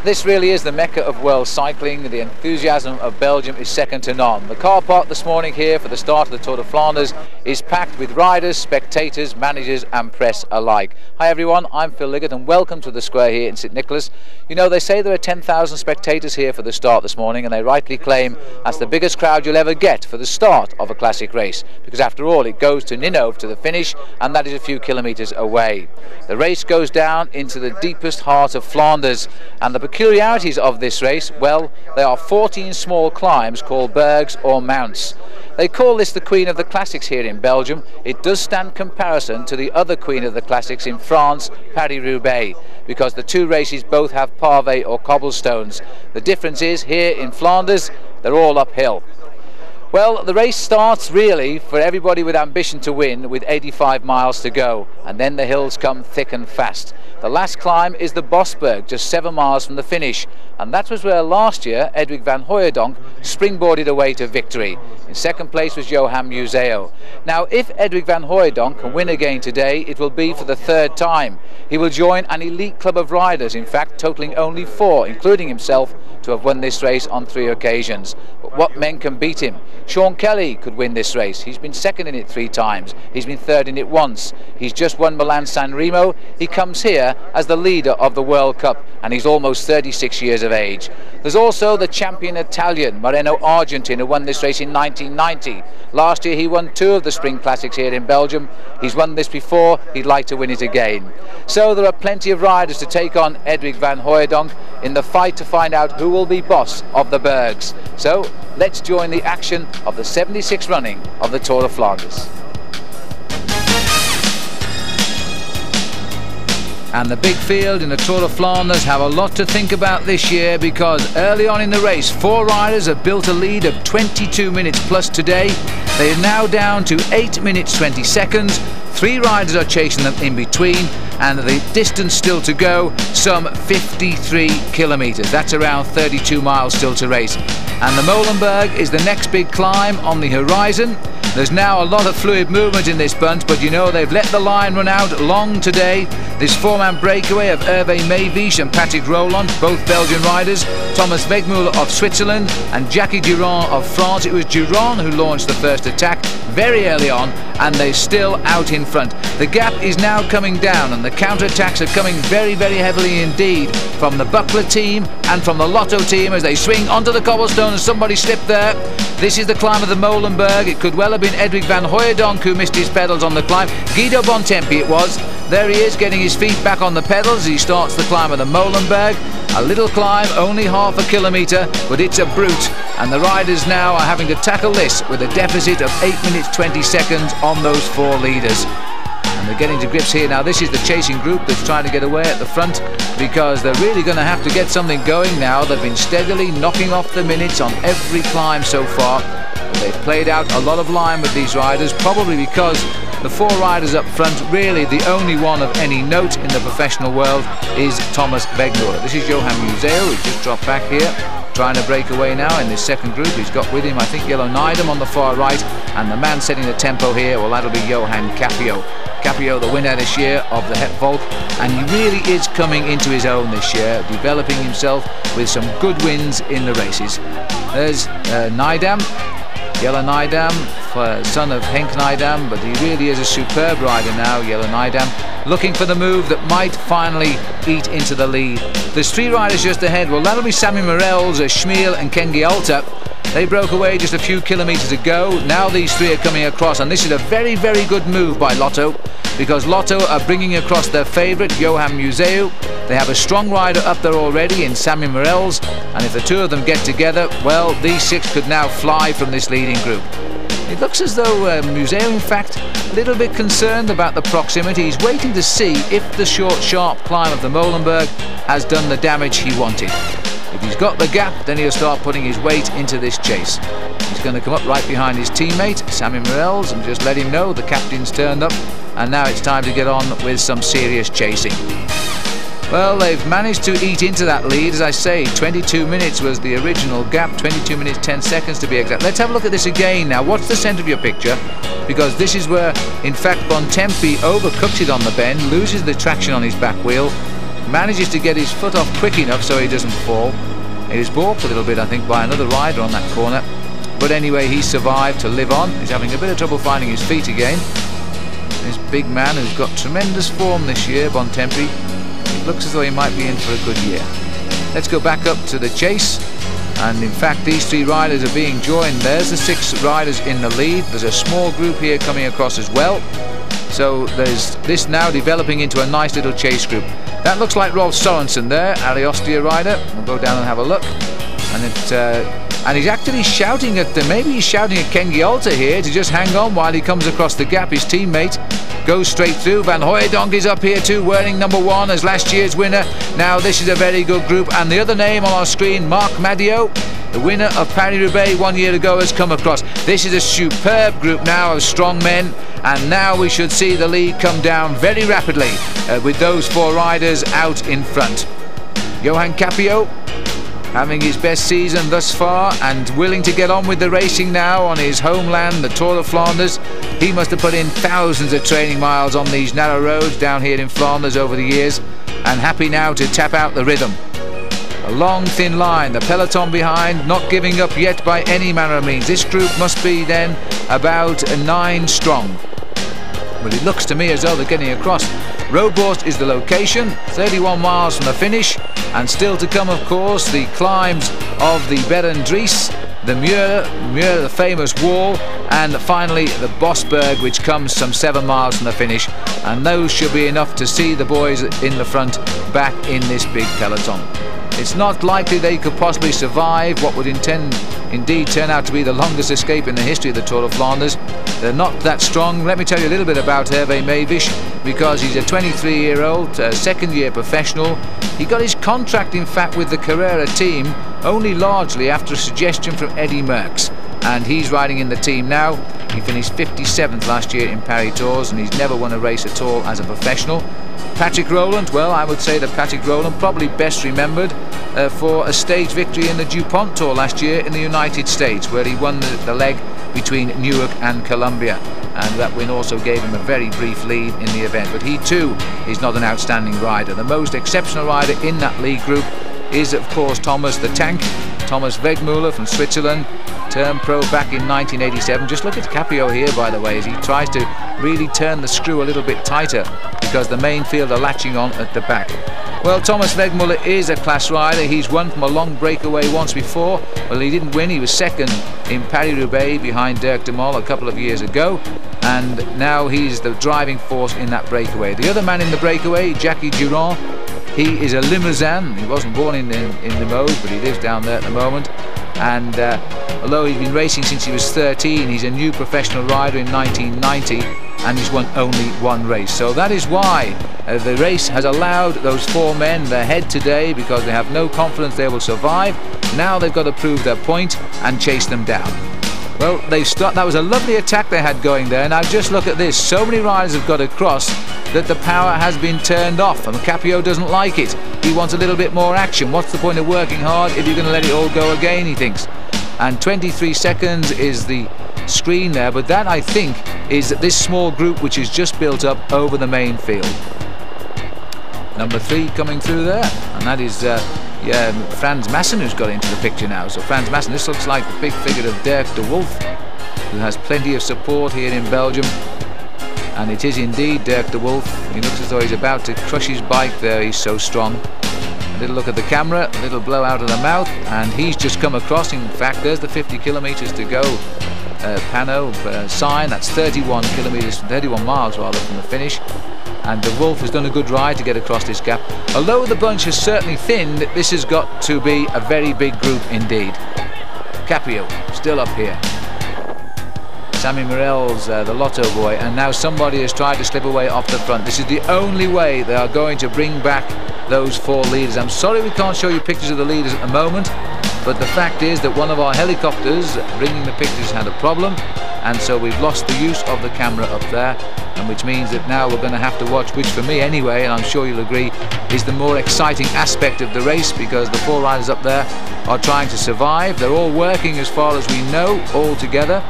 This really is the mecca of world cycling. The enthusiasm of Belgium is second to none. The car park this morning here for the start of the Tour of Flanders is packed with riders, spectators, managers and press alike. Hi everyone, I'm Phil Liggett and welcome to the square here in St Nicholas. You know, they say there are 10,000 spectators here for the start this morning, and they rightly claim that's the biggest crowd you'll ever get for the start of a classic race, because after all it goes to Ninove to the finish, and that is a few kilometres away. The race goes down into the deepest heart of Flanders, and the peculiarities of this race, well, there are 14 small climbs called Bergs or mounts. They call this the Queen of the Classics here in Belgium. It does stand comparison to the other Queen of the Classics in France, Paris-Roubaix, because the two races both have pavé or cobblestones. The difference is here in Flanders, they're all uphill. Well, the race starts really for everybody with ambition to win with 85 miles to go, and then the hills come thick and fast. The last climb is the Bosberg, just 7 miles from the finish, and that was where last year Edwin Van Hooijdonk springboarded away to victory. In second place was Johan Museeuw. Now, if Edwin Van Hooijdonk can win again today, it will be for the third time. He will join an elite club of riders, in fact totalling only 4, including himself, to have won this race on 3 occasions. But what men can beat him? Sean Kelly could win this race. He's been second in it 3 times. He's been third in it once. He's just won Milan-San Remo. He comes here as the leader of the World Cup, and he's almost 36 years of age. There's also the champion Italian, Moreno Argentin, who won this race in 1990. Last year he won 2 of the Spring Classics here in Belgium. He's won this before. He'd like to win it again. So there are plenty of riders to take on Edwin Van Hooijdonk in the fight to find out who will be boss of the Bergs. So let's join the action of the 76th running of the Tour of Flanders. And the big field in the Tour of Flanders have a lot to think about this year, because early on in the race 4 riders have built a lead of 22 minutes plus today. They are now down to 8 minutes 20 seconds. 3 riders are chasing them in between, and the distance still to go, some 53 kilometres. That's around 32 miles still to race. And the Molenberg is the next big climb on the horizon. There's now a lot of fluid movement in this bunch, but you know they've let the line run out long today. This 4-man breakaway of Hervé Meevisch and Patrick Rowland, both Belgian riders, Thomas Wegmuller of Switzerland and Jackie Durand of France. It was Durand who launched the first attack very early on, and they're still out in front. The gap is now coming down, and the counter-attacks are coming very, very heavily indeed from the Buckler team and from the Lotto team as they swing onto the cobblestone, and somebody slipped there. This is the climb of the Molenberg. It could well have been Edwin Van Hooijdonk who missed his pedals on the climb. Guido Bontempi it was. There he is, getting his feet back on the pedals as he starts the climb of the Molenberg. A little climb, only half a kilometre, but it's a brute, and the riders now are having to tackle this with a deficit of 8 minutes 20 seconds on those 4 leaders. And they're getting to grips here. Now this is the chasing group that's trying to get away at the front, because they're really going to have to get something going now. They've been steadily knocking off the minutes on every climb so far. They've played out a lot of line with these riders, probably because the 4 riders up front, really the only one of any note in the professional world is Thomas Wegmuller. This is Johan Museeuw, who just dropped back here, trying to break away now in this second group. He's got with him, I think, Yellow Nidam on the far right, and the man setting the tempo here, well, that'll be Johan Capio. Capio, the winner this year of the Het Volk, and he really is coming into his own this year, developing himself with some good wins in the races. There's Nidam, Yellow Nidam, son of Henk Nidam, but he really is a superb rider now, Yellow Nidam, looking for the move that might finally eat into the lead. There's 3 riders just ahead. Well, that'll be Sammy Morels, Schmiel and Ken Gialta. They broke away just a few kilometres ago. Now these 3 are coming across, and this is a very, very good move by Lotto, because Lotto are bringing across their favourite, Johan Museeuw. They have a strong rider up there already in Sammy Morels, and if the 2 of them get together, well, these 6 could now fly from this leading group. It looks as though Museeuw, in fact, a little bit concerned about the proximity. He's waiting to see if the short, sharp climb of the Molenberg has done the damage he wanted. If he's got the gap, then he'll start putting his weight into this chase. He's going to come up right behind his teammate, Sammy Morels, and just let him know the captain's turned up, and now it's time to get on with some serious chasing. Well, they've managed to eat into that lead. As I say, 22 minutes was the original gap, 22 minutes 10 seconds to be exact. Let's have a look at this again now. Watch the centre of your picture, because this is where, in fact, Bontempi overcooks it on the bend, loses the traction on his back wheel. manages to get his foot off quick enough so he doesn't fall. He was balked a little bit, I think, by another rider on that corner. But anyway, he survived to live on. He's having a bit of trouble finding his feet again. This big man who's got tremendous form this year, Bontempi. It looks as though he might be in for a good year. Let's go back up to the chase. And in fact, these three riders are being joined. There's the 6 riders in the lead. There's a small group here coming across as well. So there's this now developing into a nice little chase group. That looks like Rolf Sorensen there, Ali Austria rider. We'll go down and have a look. And he's actually shouting at maybe he's shouting at Ken Giolta here to just hang on while he comes across the gap. His teammate goes straight through. Van Hooijdonk is up here too, wearing number 1 as last year's winner. Now this is a very good group, and the other name on our screen, Marc Madiot, the winner of Paris-Roubaix 1 year ago, has come across. This is a superb group now of strong men, and now we should see the lead come down very rapidly with those 4 riders out in front. Johan Capio having his best season thus far and willing to get on with the racing now on his homeland, the Tour of Flanders. He must have put in thousands of training miles on these narrow roads down here in Flanders over the years, and happy now to tap out the rhythm. A long thin line, the peloton behind, not giving up yet by any manner of means. This group must be then about 9 strong. Well, it looks to me as though they're getting across. Roodborst is the location, 31 miles from the finish, and still to come, of course, the climbs of the Bergen, the Muur, the famous wall, and finally the Bosberg, which comes some 7 miles from the finish. And those should be enough to see the boys in the front back in this big peloton. It's not likely they could possibly survive what would indeed turn out to be the longest escape in the history of the Tour of Flanders. They're not that strong. Let me tell you a little bit about Hervé Meevisch, because he's a 23-year-old, second-year professional. He got his contract, in fact, with the Carrera team only largely after a suggestion from Eddy Merck, and he's riding in the team now. He finished 57th last year in Paris Tours, and he's never won a race at all as a professional. Patrick Rowland, well, I would say that Patrick Rowland probably best remembered for a stage victory in the DuPont Tour last year in the United States, where he won the leg between Newark and Columbia, and that win also gave him a very brief lead in the event. But he too is not an outstanding rider. The most exceptional rider in that lead group is, of course, Thomas the Tank, Thomas Wegmuller from Switzerland, turned pro back in 1987. Just look at Capio here, by the way, as he tries to really turn the screw a little bit tighter because the main field are latching on at the back. Well, Thomas Wegmuller is a class rider. He's won from a long breakaway once before. Well, he didn't win. He was second in Paris-Roubaix behind Dirk de Mol a couple of years ago, and now he's the driving force in that breakaway. The other man in the breakaway, Jackie Durand, he is a Limousin. He wasn't born in Limoges, but he lives down there at the moment. And although he's been racing since he was 13, he's a new professional rider in 1990, and he's won only 1 race. So that is why the race has allowed those 4 men their head today, because they have no confidence they will survive. Now they've got to prove their point and chase them down. Well, that was a lovely attack they had going there. Now just look at this. So many riders have got across that the power has been turned off, and Capio doesn't like it. He wants a little bit more action. What's the point of working hard if you're going to let it all go again, he thinks. And 23 seconds is the screen there, but that, I think, is this small group which is just built up over the main field. Number 3 coming through there, and that is Frans Masson, who's got into the picture now. So Frans Masson, this looks like the big figure of Dirk de Wolf, who has plenty of support here in Belgium. And it is indeed Dirk de Wolf. He looks as though he's about to crush his bike there, he's so strong. A little look at the camera, a little blow out of the mouth, and he's just come across. In fact, there's the 50 kilometers to go pano sign. That's 31 miles rather, from the finish. And de Wolf has done a good ride to get across this gap. Although the bunch has certainly thinned, this has got to be a very big group indeed. Capio still up here. Sammy Morel's the Lotto boy, and now somebody has tried to slip away off the front. This is the only way they are going to bring back those 4 leaders. I'm sorry we can't show you pictures of the leaders at the moment, but the fact is that one of our helicopters bringing the pictures had a problem, and so we've lost the use of the camera up there, and which means that now we're going to have to watch, which for me anyway, and I'm sure you'll agree, is the more exciting aspect of the race, because the 4 riders up there are trying to survive. They're all working, as far as we know, all together,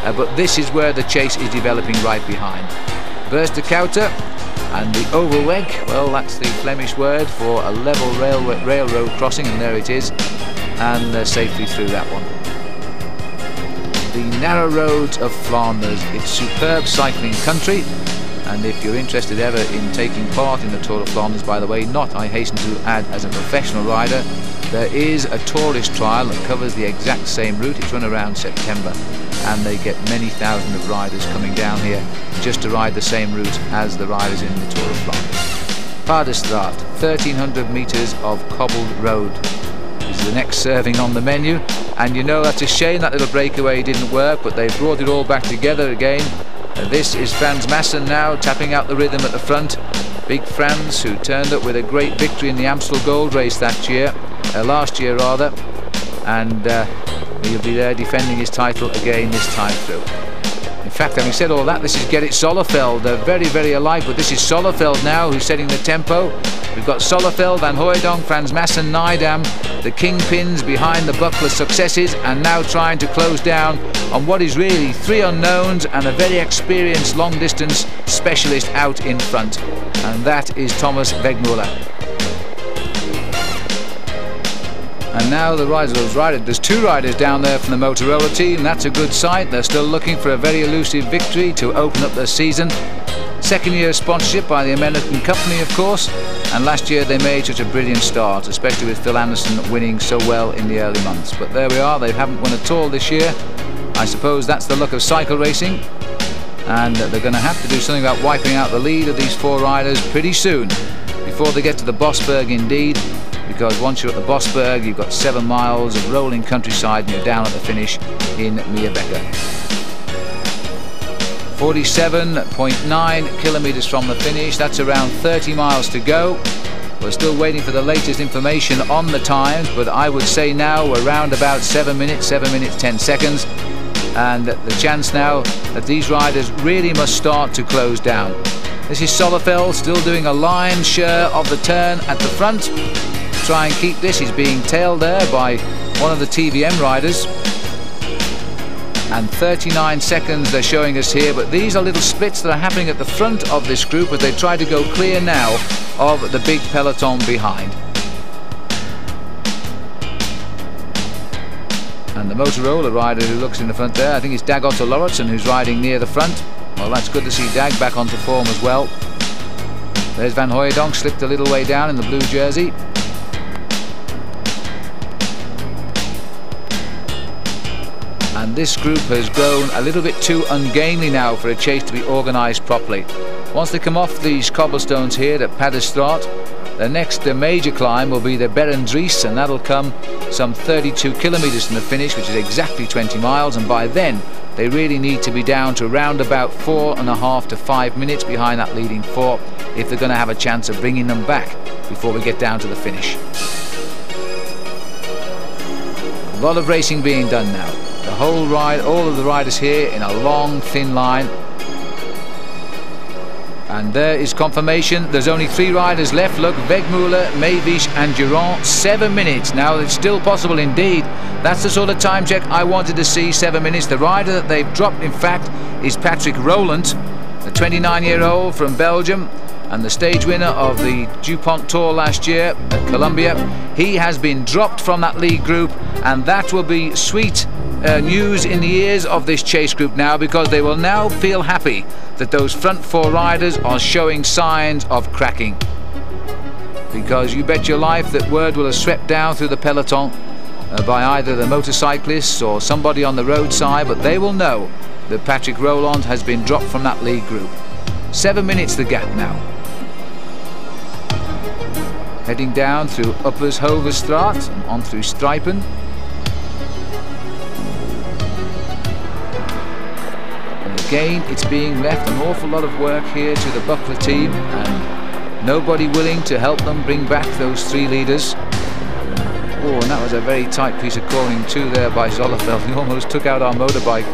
but this is where the chase is developing right behind. Berg de Kouter, And the overweg, well, that's the Flemish word for a level railroad crossing, and there it is, and they're safely through that one. The narrow roads of Flanders, it's superb cycling country, and if you're interested ever in taking part in the Tour of Flanders, by the way, not, I hasten to add, as a professional rider, there is a tourist trial that covers the exact same route. It's run around September, and they get many thousands of riders coming down here just to ride the same route as the riders in the Tour of Flanders. Paardenstraat, 1300 metres of cobbled road is the next serving on the menu, and you know that's a shame that little breakaway didn't work, but they've brought it all back together again. This is Frans Masson now tapping out the rhythm at the front. Big Frans, who turned up with a great victory in the Amstel Gold Race that year, last year rather, and he'll be there defending his title again this time through. In fact, having said all that, this is Gerrit Solleveld. They're very, very alike, but this is Solleveld now who's setting the tempo. We've got Solleveld, Van Hooijdonk, Frans Masson, Nijdam, the kingpins behind the Buckler successes, and now trying to close down on what is really three unknowns and a very experienced long-distance specialist out in front, and that is Thomas Wegmuller. And now the riders, there's two riders down there from the Motorola team. That's a good sight. They're still looking for a very elusive victory to open up their season. Second year sponsorship by the American company, of course, and last year they made such a brilliant start, especially with Phil Anderson winning so well in the early months. But there we are, they haven't won at all this year. I suppose that's the luck of cycle racing, and they're going to have to do something about wiping out the lead of these four riders pretty soon, before they get to the Bosberg indeed, because once you're at the Bosberg you've got 7 miles of rolling countryside and you're down at the finish in Meerbeeke. 47.9 kilometers from the finish, that's around 30 miles to go. We're still waiting for the latest information on the times, but I would say now we're around about 7 minutes 10 seconds, and the chance now that these riders really must start to close down. This is Solleveld still doing a lion's share of the turn at the front. To try and keep this, he's being tailed there by one of the TVM riders. And 39 seconds they're showing us here, but these are little splits that are happening at the front of this group as they try to go clear now of the big peloton behind. And the Motorola rider who looks in the front there, I think it's Dag Otto Lauritsen who's riding near the front. Well, that's good to see Dag back onto form as well. There's Van Hooijdonk, slipped a little way down in the blue jersey. And this group has grown a little bit too ungainly now for a chase to be organised properly. Once they come off these cobblestones here at Paardenstraat, the next major climb will be the Bergen, and that'll come some 32 kilometres from the finish, which is exactly 20 miles, and by then they really need to be down to around about 4.5 to 5 minutes behind that leading four if they're going to have a chance of bringing them back before we get down to the finish. A lot of racing being done now. The whole ride, all of the riders here in a long thin line, and there is confirmation. There's only 3 riders left. Look, Wegmuller, Meewisch and Durand. 7 minutes. Now it's still possible indeed. That's the sort of time check I wanted to see. 7 minutes. The rider that they've dropped, in fact, is Patrick Rowland, the 29-year-old from Belgium and the stage winner of the DuPont Tour last year at Columbia. He has been dropped from that lead group, and that will be sweet news in the ears of this chase group now, because they will now feel happy that those front 4 riders are showing signs of cracking. Because you bet your life that word will have swept down through the peloton by either the motorcyclists or somebody on the roadside, but they will know that Patrick Rowland has been dropped from that lead group. 7 minutes the gap now. Heading down through Uppers Hogestraat and on through Strijpen. Again, it's being left an awful lot of work here to the Buckler team, and nobody willing to help them bring back those 3 leaders. Oh, and that was a very tight piece of calling too there by Solleveld. He almost took out our motorbike,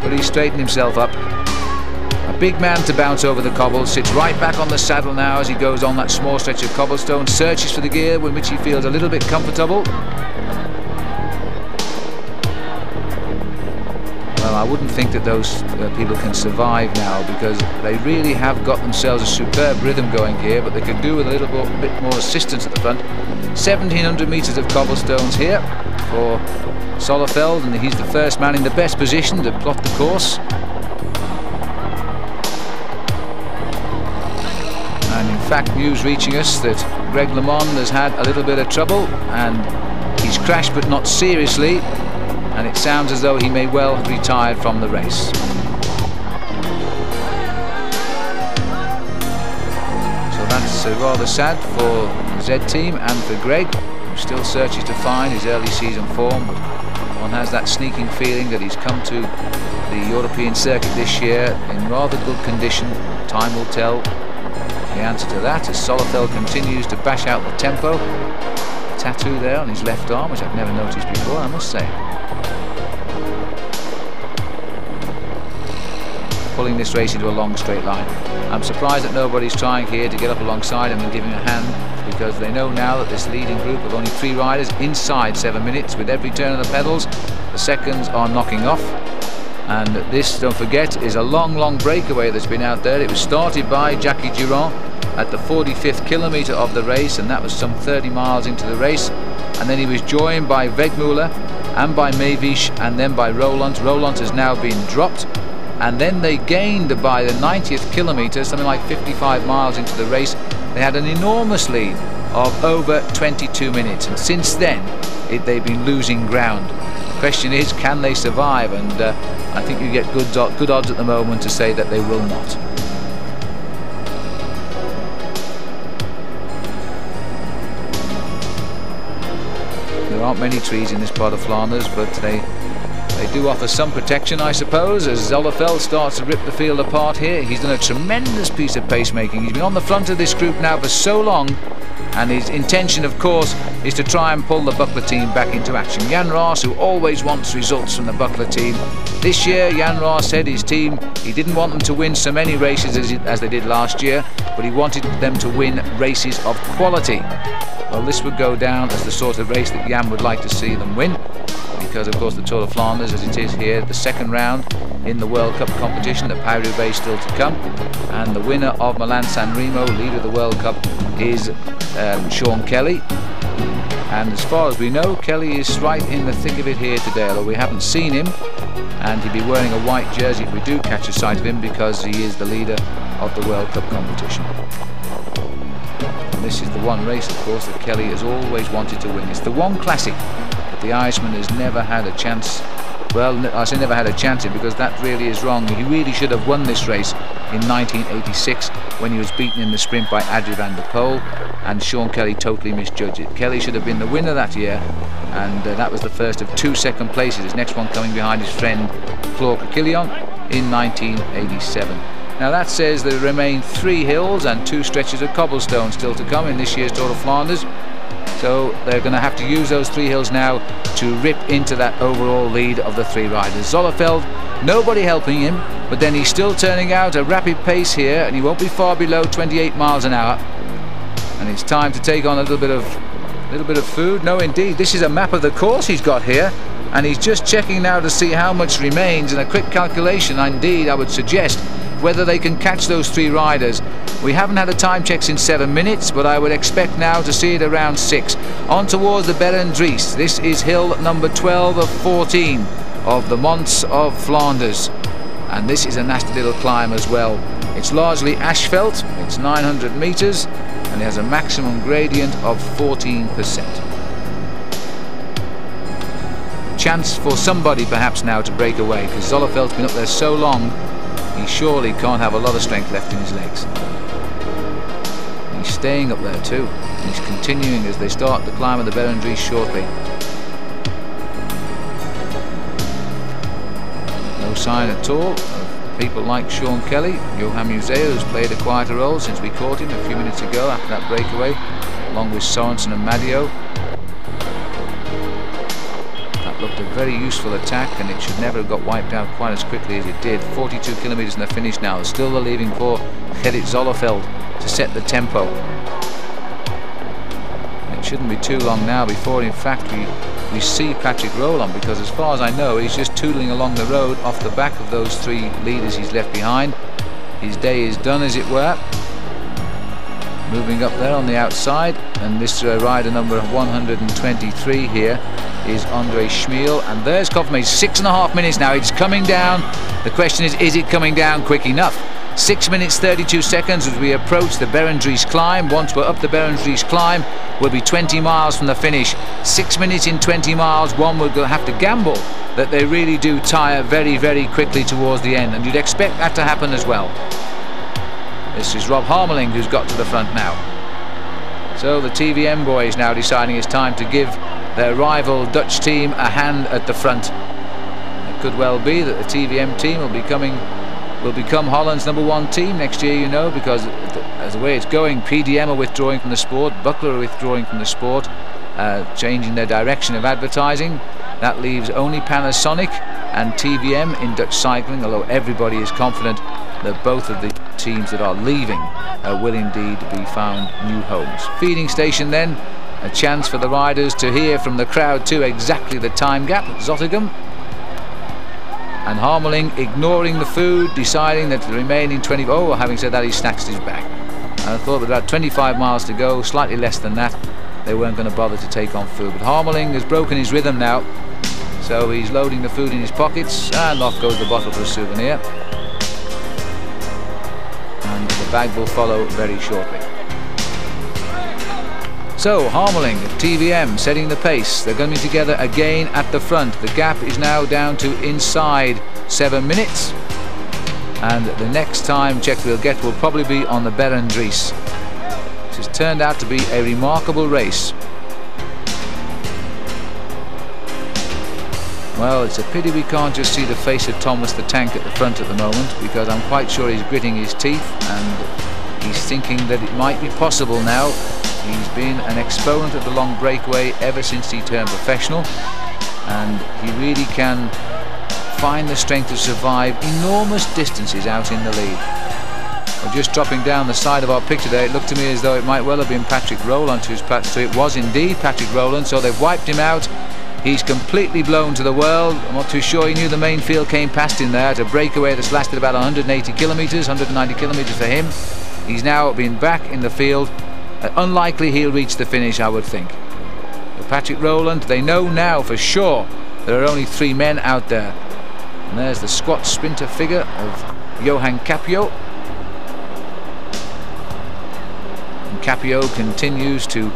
but he straightened himself up. A big man to bounce over the cobbles, sits right back on the saddle now as he goes on that small stretch of cobblestone, searches for the gear with which he feels a little bit comfortable. Well, I wouldn't think that those people can survive now, because they really have got themselves a superb rhythm going here, but they could do with a little bit more assistance at the front. 1700 metres of cobblestones here for Sollefeld, and he's the first man in the best position to plot the course. And in fact, news reaching us that Greg LeMond has had a little bit of trouble, and he's crashed but not seriously, and it sounds as though he may well have retired from the race. So that's rather sad for the Z team and for Greg, who still searches to find his early season form. But one has that sneaking feeling that he's come to the European circuit this year in rather good condition. Time will tell the answer to that as Sollefeld continues to bash out the tempo. A tattoo there on his left arm, which I've never noticed before, I must say. Pulling this race into a long straight line. I'm surprised that nobody's trying here to get up alongside him and give him a hand, because they know now that this leading group of only 3 riders inside 7 minutes. With every turn of the pedals, the seconds are knocking off. And this, don't forget, is a long breakaway that's been out there. It was started by Jackie Durand at the 45th kilometre of the race, and that was some 30 miles into the race. And then he was joined by Wegmuller and by Meewisch and then by Rowland. Rowland has now been dropped, and then they gained by the 90th kilometre, something like 55 miles into the race. They had an enormous lead of over 22 minutes, and since then they've been losing ground. The question is, can they survive? And I think you get good odds at the moment to say that they will not. There aren't many trees in this part of Flanders, but they do offer some protection, I suppose, as Sollefeld starts to rip the field apart here. He's done a tremendous piece of pacemaking. He's been on the front of this group now for so long, and his intention, of course, is to try and pull the Buckler team back into action. Jan Raas, who always wants results from the Buckler team. This year, Jan Raas said his team, he didn't want them to win so many races as they did last year, but he wanted them to win races of quality. Well, this would go down as the sort of race that Jan would like to see them win, because of course the Tour of Flanders, as it is here, the second round in the World Cup competition, the Paris-Roubaix still to come, and the winner of Milan-San Remo, leader of the World Cup, is Sean Kelly. And as far as we know, Kelly is right in the thick of it here today, although we haven't seen him, and he'll be wearing a white jersey if we do catch a sight of him, because he is the leader of the World Cup competition. And this is the one race, of course, that Kelly has always wanted to win. It's the one classic that the Irishman has never had a chance. Well, I say never had a chance in, because that really is wrong. He really should have won this race in 1986 when he was beaten in the sprint by Adrie van der Poel, and Sean Kelly totally misjudged it. Kelly should have been the winner that year, and that was the first of 2 second places. His next one coming behind his friend Claude Quillion in 1987. Now that says there remain 3 hills and 2 stretches of cobblestone still to come in this year's Tour of Flanders. So they're going to have to use those 3 hills now to rip into that overall lead of the 3 riders. Sollefeld, nobody helping him, but then he's still turning out a rapid pace here, and he won't be far below 28 miles an hour. And it's time to take on a little bit of food. No, indeed, this is a map of the course he's got here, and he's just checking now to see how much remains. And a quick calculation, indeed, I would suggest, whether they can catch those 3 riders. We haven't had a time check since 7 minutes, but I would expect now to see it around 6. On towards the Bergen. This is hill number 12 of 14 of the Monts of Flanders, and this is a nasty little climb as well. It's largely asphalt, it's 900 meters, and it has a maximum gradient of 14%. Chance for somebody perhaps now to break away, because Zollefeld's been up there so long, he surely can't have a lot of strength left in his legs. He's staying up there too. He's continuing as they start the climb of the Bergen shortly. No sign at all of people like Sean Kelly. Johan Museeuw, who's played a quieter role since we caught him a few minutes ago after that breakaway, along with Sorensen and Madio. Looked a very useful attack, and it should never have got wiped out quite as quickly as it did. 42 kilometres in the finish now. Still the leaving for Gerrit Zollefeld to set the tempo. And it shouldn't be too long now before, in fact, we we see Patrick Rowland, because as far as I know he's just tootling along the road off the back of those 3 leaders he's left behind. His day is done, as it were. Moving up there on the outside, and this rider number 123 here is Andre Schmiel, and there's confirmation. 6.5 minutes now. It's coming down. The question is it coming down quick enough? 6 minutes 32 seconds as we approach the Berendries climb. Once we're up the Berendries climb, we'll be 20 miles from the finish. 6 minutes in 20 miles, one would have to gamble that they really do tire very, very quickly towards the end, and you'd expect that to happen as well. This is Rob Harmeling who's got to the front now. So the TVM boys now deciding it's time to give their rival Dutch team a hand at the front. It could well be that the TVM team will become Holland's #1 team next year, you know, because as the way it's going, PDM are withdrawing from the sport, Buckler are withdrawing from the sport, changing their direction of advertising. That leaves only Panasonic and TVM in Dutch cycling, although everybody is confident that both of the teams that are leaving will indeed be found new homes. Feeding station then, a chance for the riders to hear from the crowd too exactly the time gap. Zottegem and Harmeling ignoring the food, deciding that the remaining 20... Oh, having said that, he snatched his bag. And I thought with about 25 miles to go, slightly less than that, they weren't going to bother to take on food. But Harmeling has broken his rhythm now, so he's loading the food in his pockets, and off goes the bottle for a souvenir. And the bag will follow very shortly. So Harmeling of TVM setting the pace. They're going to be together again at the front. The gap is now down to inside 7 minutes, and the next time check we'll get will probably be on the Berendries. This has turned out to be a remarkable race. Well, it's a pity we can't just see the face of Thomas the Tank at the front at the moment, because I'm quite sure he's gritting his teeth and he's thinking that it might be possible now. He's been an exponent of the long breakaway ever since he turned professional, and he really can find the strength to survive enormous distances out in the lead. Well, just dropping down the side of our picture there, it looked to me as though it might well have been Patrick Rowland who's passed through. It was indeed Patrick Rowland, so they've wiped him out. He's completely blown to the world. I'm not too sure he knew the main field came past him there at a breakaway that's lasted about 180 kilometres, 190 kilometres for him. He's now been back in the field. Unlikely he'll reach the finish, I would think. But Patrick Rowland, they know now for sure there are only 3 men out there. And there's the squat sprinter figure of Johan Capio. And Capio continues to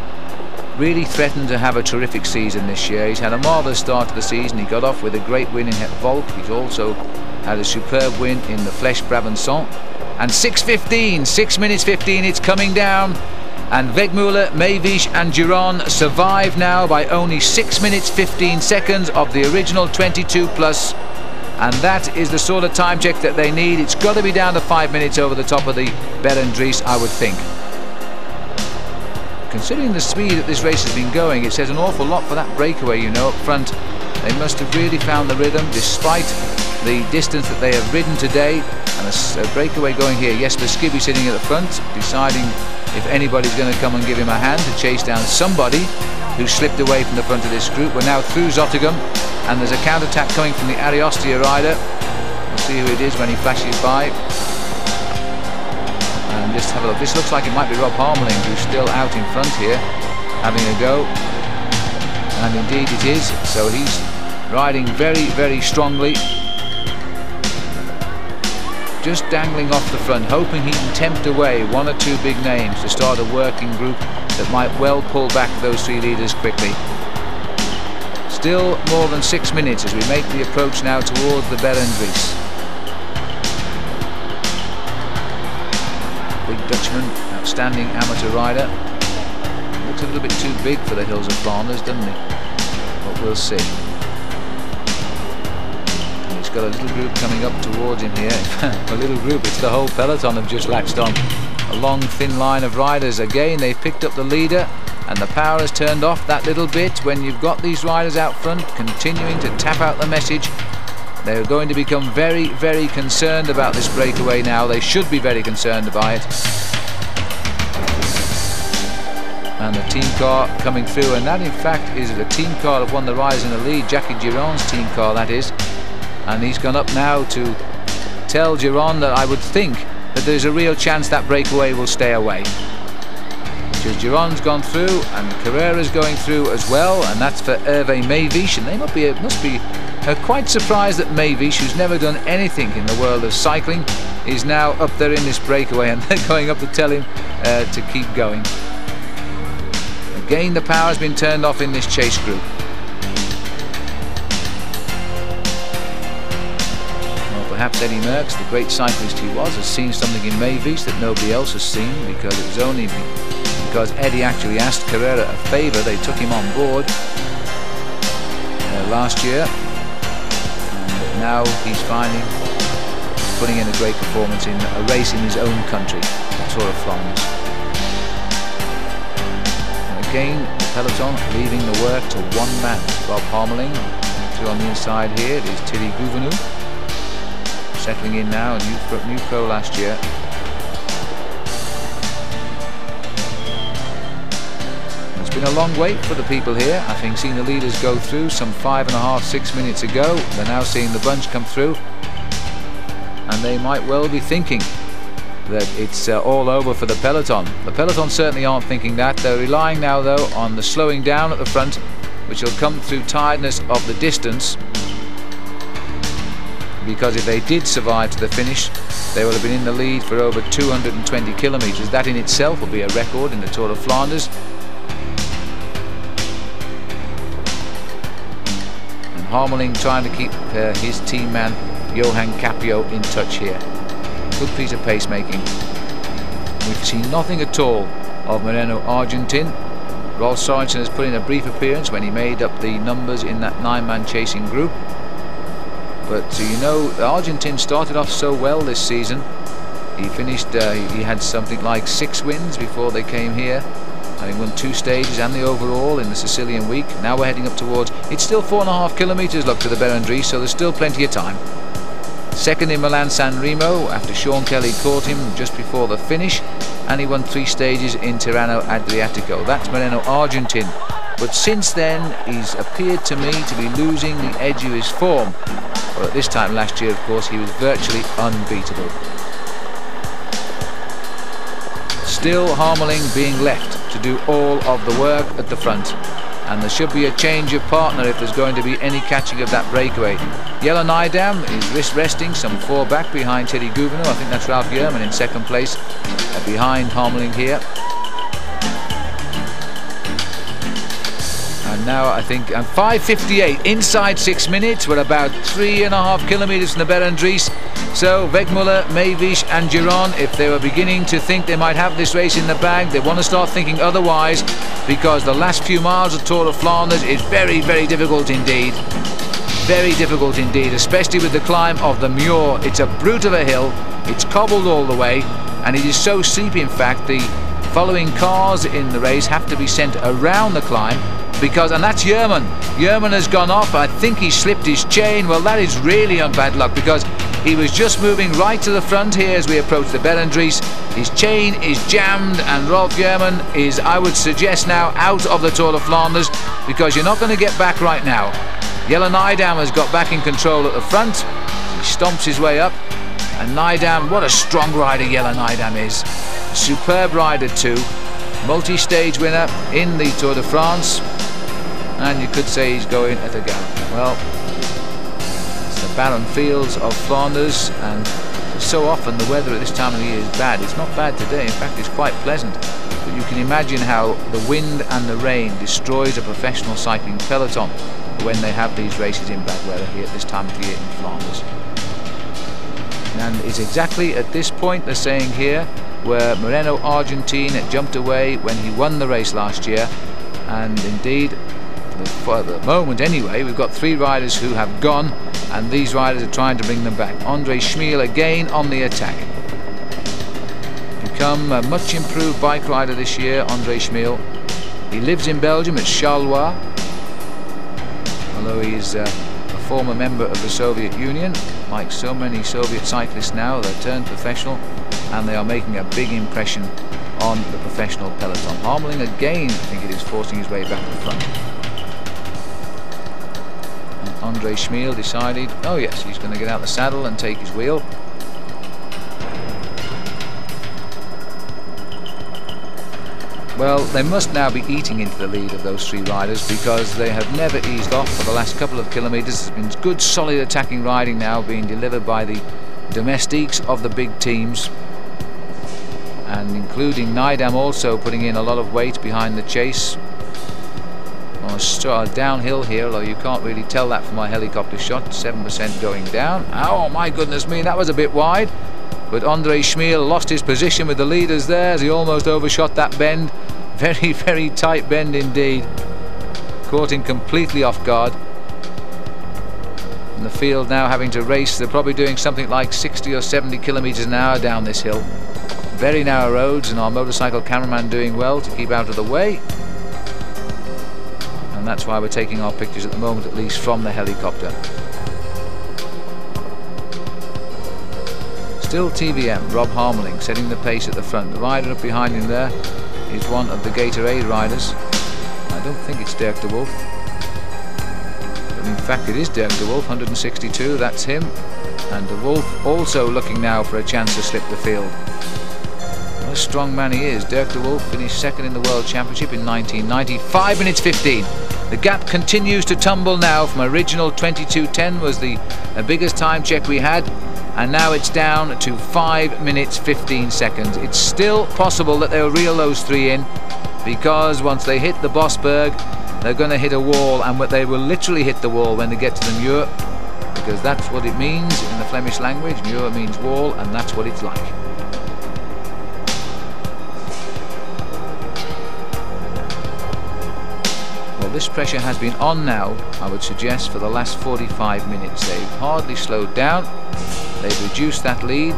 really threaten to have a terrific season this year. He's had a marvellous start to the season. He got off with a great win in Het Volk. He's also had a superb win in the Flèche Brabançon. And 6:15, 6 minutes 15, it's coming down. And Wegmüller, Meewisch and Giron survive now by only 6 minutes 15 seconds of the original 22 plus. And that is the sort of time check that they need. It's got to be down to 5 minutes over the top of the Berendries, I would think. Considering the speed that this race has been going, it says an awful lot for that breakaway, you know, up front. They must have really found the rhythm despite the distance that they have ridden today. And a breakaway going here. Jesper Skibby sitting at the front, deciding if anybody's going to come and give him a hand to chase down somebody who slipped away from the front of this group. We're now through Zottegem, and there's a counter-attack coming from the Ariostia rider. We'll see who it is when he flashes by. And just have a look. This looks like it might be Rob Harmeling, who's still out in front here, having a go. And indeed it is. So he's riding very, very strongly. Just dangling off the front, hoping he can tempt away 1 or 2 big names to start a working group that might well pull back those 3 leaders quickly. Still more than 6 minutes as we make the approach now towards the Berendries. Big Dutchman, outstanding amateur rider. Looks a little bit too big for the hills of Flanders, doesn't he? But we'll see. Got a little group coming up towards him here. A little group, it's the whole peloton have just latched on. A long thin line of riders. Again they've picked up the leader, and the power has turned off that little bit. When you've got these riders out front continuing to tap out the message, they're going to become very, very concerned about this breakaway now. They should be very concerned about it. and the team car coming through, and that in fact is the team car of one of the riders in the lead, Jackie Giron's team car that is, and he's gone up now to tell Giron that I would think that there's a real chance that breakaway will stay away. Because Giron's gone through and Carrera's going through as well, and that's for Hervé Mevish, and they must be quite surprised that Mevish, who's never done anything in the world of cycling, is now up there in this breakaway, and they're going up to tell him to keep going. Again, the power has been turned off in this chase group. Well, perhaps Eddy Merck, the great cyclist he was, has seen something in Mevish that nobody else has seen, because it was only because Eddy actually asked Carrera a favour. They took him on board last year, and now he's finally putting in a great performance in a race in his own country, the Tour of Flanders. Again, the peloton leaving the work to one man, Bob Harmeling. Through on the inside here, it is Thierry Gouvenou, settling in now, a new pro last year. It's been a long wait for the people here. I think seeing the leaders go through some 5.5–6 minutes ago, they're now seeing the bunch come through, and they might well be thinking that it's all over for the peloton. The peloton certainly aren't thinking that. They're relying now though on the slowing down at the front, which will come through tiredness of the distance, because if they did survive to the finish, they will have been in the lead for over 220 kilometres. That in itself will be a record in the Tour of Flanders. And Harmeling trying to keep his team man Johan Capio in touch here. Good piece of pacemaking. We've seen nothing at all of Moreno Argentin. Rolf Sorensen has put in a brief appearance when he made up the numbers in that 9-man chasing group. But you know, Argentin started off so well this season. He finished, he had something like 6 wins before they came here. Having won 2 stages and the overall in the Sicilian week. Now we're heading up towards, it's still 4.5 kilometres look to the Bergen, so there's still plenty of time. Second in Milan-San Remo after Sean Kelly caught him just before the finish, and he won 3 stages in Tirreno Adriatico. That's Moreno Argentin. But since then he's appeared to me to be losing the edge of his form. Well, at this time last year, of course, he was virtually unbeatable. Still Harmeling being left to do all of the work at the front, and there should be a change of partner if there's going to be any catching of that breakaway. Jelle Nijdam is resting some 4 back behind Thierry Gouvenou. I think that's Ralf Jerman in second place behind Harmeling here. And now I think 5:58 inside 6 minutes. We're about 3.5 kilometres from the Bergen. So Wegmuller, Mevish and Giron, if they were beginning to think they might have this race in the bag, they want to start thinking otherwise, because the last few miles of Tour of Flanders is very, very difficult indeed. Very difficult indeed, especially with the climb of the Muur. It's a brute of a hill, it's cobbled all the way, and it is so steep in fact the following cars in the race have to be sent around the climb, because, and that's Jerman. Jerman has gone off. I think he slipped his chain. Well, that is really bad luck, because he was just moving right to the front here as we approach the Bergen. His chain is jammed, and Rolf Jerman is, I would suggest now, out of the Tour of Flanders, because you're not going to get back right now. Jelle Nijdam has got back in control at the front. He stomps his way up, and Nijdam, what a strong rider Jelle Nijdam is. Superb rider too. Multi-stage winner in the Tour de France, and you could say he's going at a gallop. Well, it's the barren fields of Flanders, and so often the weather at this time of the year is bad. It's not bad today, in fact it's quite pleasant, but you can imagine how the wind and the rain destroys a professional cycling peloton when they have these races in bad weather here at this time of the year in Flanders. And it's exactly at this point, they're saying here, where Moreno Argentin jumped away when he won the race last year, and indeed for the moment anyway we've got 3 riders who have gone, and these riders are trying to bring them back. Andre Schmiel again on the attack, become a much improved bike rider this year, Andre Schmiel. He lives in Belgium at Charleroi, although he's a former member of the Soviet Union. Like so many Soviet cyclists now, they're turned professional, and they are making a big impression on the professional peloton. Harmeling again, I think it is, forcing his way back to the front. And Andre Schmiel decided, oh yes, he's going to get out the saddle and take his wheel. Well, they must now be eating into the lead of those three riders, because they have never eased off for the last couple of kilometres. There's been good solid attacking riding now being delivered by the domestiques of the big teams, and including Nydam also putting in a lot of weight behind the chase. Well, downhill here, although you can't really tell that from my helicopter shot. 7% going down. Oh my goodness me, that was a bit wide. But Andre Schmiel lost his position with the leaders there as he almost overshot that bend. Very, very tight bend indeed. Caught him completely off guard. And the field now having to race. They're probably doing something like 60 or 70 kilometers an hour down this hill. Very narrow roads, and our motorcycle cameraman doing well to keep out of the way. And that's why we're taking our pictures at the moment, at least from the helicopter. Still TVM, Rob Harmeling setting the pace at the front. The rider up behind him there is one of the Gatorade riders. I don't think it's Dirk de Wolf, but in fact it is Dirk de Wolf, 162, that's him. And de Wolf also looking now for a chance to slip the field. What a strong man he is. Dirk de Wolf finished second in the World Championship in 1990, 5 minutes 15. The gap continues to tumble now. From original 22:10 was the biggest time check we had, and now it's down to 5 minutes 15 seconds. It's still possible that they'll reel those three in, because once they hit the Bosberg, they're going to hit a wall, and they will literally hit the wall when they get to the Muur, because that's what it means in the Flemish language. Muur means wall, and that's what it's like. Well, this pressure has been on now, I would suggest, for the last 45 minutes. They've hardly slowed down. They've reduced that lead,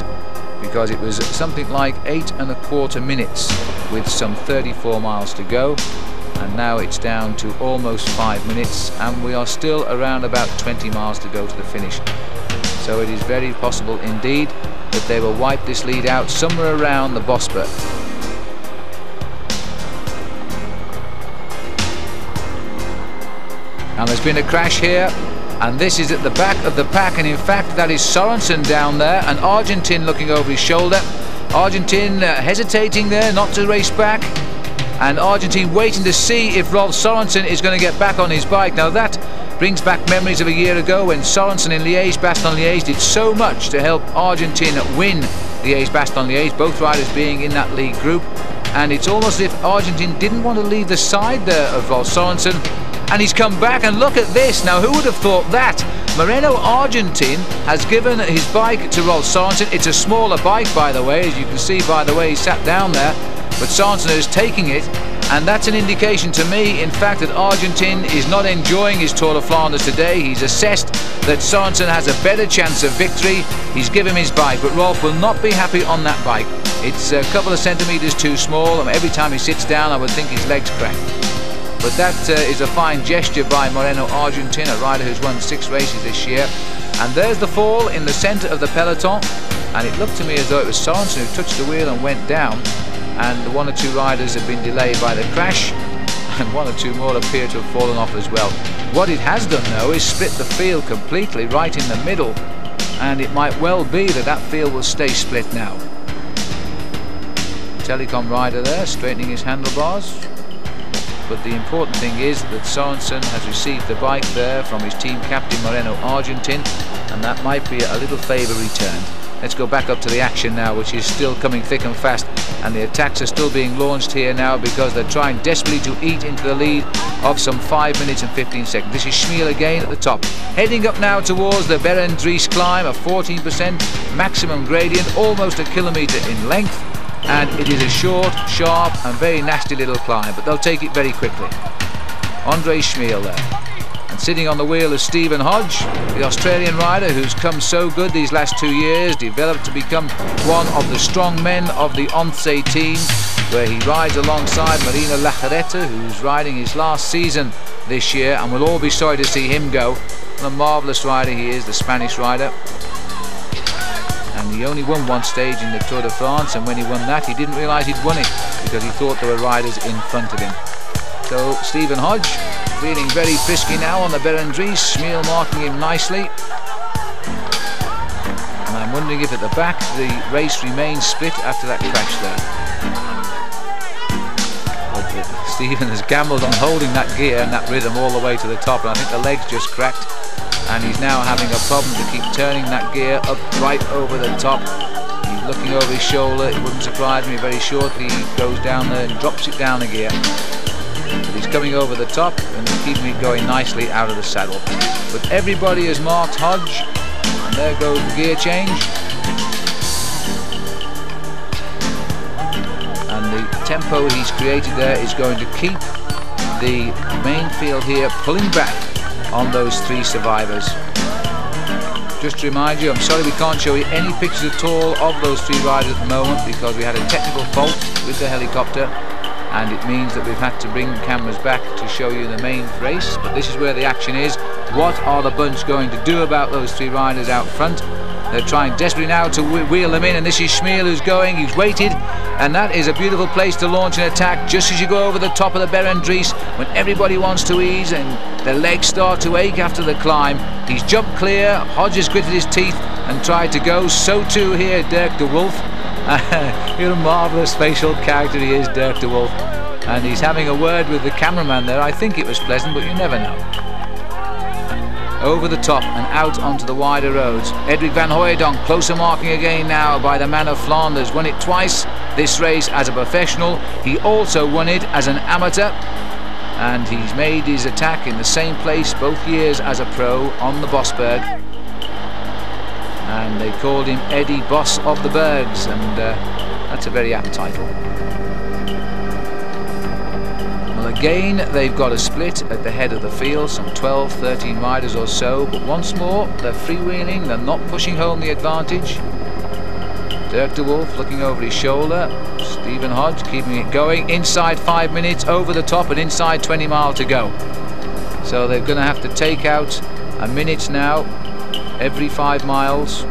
because it was something like 8¼ minutes with some 34 miles to go, and now it's down to almost 5 minutes, and we are still around about 20 miles to go to the finish. So it is very possible indeed that they will wipe this lead out somewhere around the Bosberg. And there's been a crash here, and this is at the back of the pack, and in fact that is Sorensen down there, and Argentin looking over his shoulder. Argentin hesitating there not to race back, and Argentin waiting to see if Rolf Sorensen is going to get back on his bike. Now that brings back memories of a year ago when Sorensen in Liège-Bastogne-Liège did so much to help Argentin win Liège-Bastogne-Liège, both riders being in that lead group. And it's almost as if Argentin didn't want to leave the side there of Rolf Sorensen, and he's come back, and look at this. Now, who would have thought that? Moreno Argentin has given his bike to Rolf Sorensen. It's a smaller bike, by the way, as you can see by the way he sat down there, but Sorensen is taking it, and that's an indication to me, in fact, that Argentin is not enjoying his Tour of Flanders today. He's assessed that Sorensen has a better chance of victory. He's given him his bike, but Rolf will not be happy on that bike. It's a couple of centimetres too small, and every time he sits down I would think his legs crack. But that is a fine gesture by Moreno Argentin, a rider who's won 6 races this year. And there's the fall in the centre of the peloton, and it looked to me as though it was Sorensen who touched the wheel and went down, and 1 or 2 riders have been delayed by the crash, and 1 or 2 more appear to have fallen off as well. What it has done though is split the field completely right in the middle, and it might well be that that field will stay split now. Telecom rider there straightening his handlebars. But the important thing is that Sorensen has received the bike there from his team captain Moreno Argentin, and that might be a little favour returned. Let's go back up to the action now, which is still coming thick and fast, and the attacks are still being launched here now, because they're trying desperately to eat into the lead of some 5 minutes and 15 seconds. This is Schmiel again at the top, heading up now towards the Bergen climb, a 14% maximum gradient, almost 1 kilometre in length. And it is a short, sharp and very nasty little climb, but they'll take it very quickly. Andre Schmiel there. And sitting on the wheel is Stephen Hodge, the Australian rider who's come so good these last 2 years, developed to become one of the strong men of the Once team, where he rides alongside Marina Lajareta, who's riding his last season this year, and we'll all be sorry to see him go. What a marvellous rider he is, the Spanish rider. And he only won one stage in the Tour de France, and when he won that, he didn't realise he'd won it because he thought there were riders in front of him. So Stephen Hodge feeling very frisky now on the Bergen. Schmiel marking him nicely. And I'm wondering if at the back the race remains split after that crash there. But Stephen has gambled on holding that gear and that rhythm all the way to the top, and I think the legs just cracked, and he's now having a problem to keep turning that gear up right over the top. He's looking over his shoulder. It wouldn't surprise me very shortly he goes down there and drops it down a gear. But he's coming over the top and keeping it going nicely out of the saddle. But everybody has marked Hodge, and there goes the gear change. And the tempo he's created there is going to keep the main field here pulling back on those three survivors. Just to remind you, I'm sorry we can't show you any pictures at all of those three riders at the moment because we had a technical fault with the helicopter, and it means that we've had to bring the cameras back to show you the main race. But this is where the action is. What are the bunch going to do about those three riders out front? They're trying desperately now to wheel them in, and this is Schmiel who's going. He's waited, and that is a beautiful place to launch an attack just as you go over the top of the Bergen, when everybody wants to ease and their legs start to ache after the climb. He's jumped clear. Hodge has gritted his teeth and tried to go. So too here Dirk de Wolf. You're a marvellous facial character he is, Dirk de Wolf, and he's having a word with the cameraman there. I think it was pleasant, but you never know. Over the top and out onto the wider roads. Edwin Van Hooijdonk, closer marking again now by the man of Flanders. Won it twice this race as a professional. He also won it as an amateur, and he's made his attack in the same place both years as a pro on the Bosberg. And they called him Eddy Boss of the Bergs, and that's a very apt title. Well, again they've got a split at the head of the field, some 12-13 riders or so, but once more they're freewheeling, they're not pushing home the advantage. Dirk de Wolf looking over his shoulder. Stephen Hodge keeping it going. Inside 5 minutes, over the top, and inside 20 miles to go. So they're going to have to take out a minute now every 5 miles,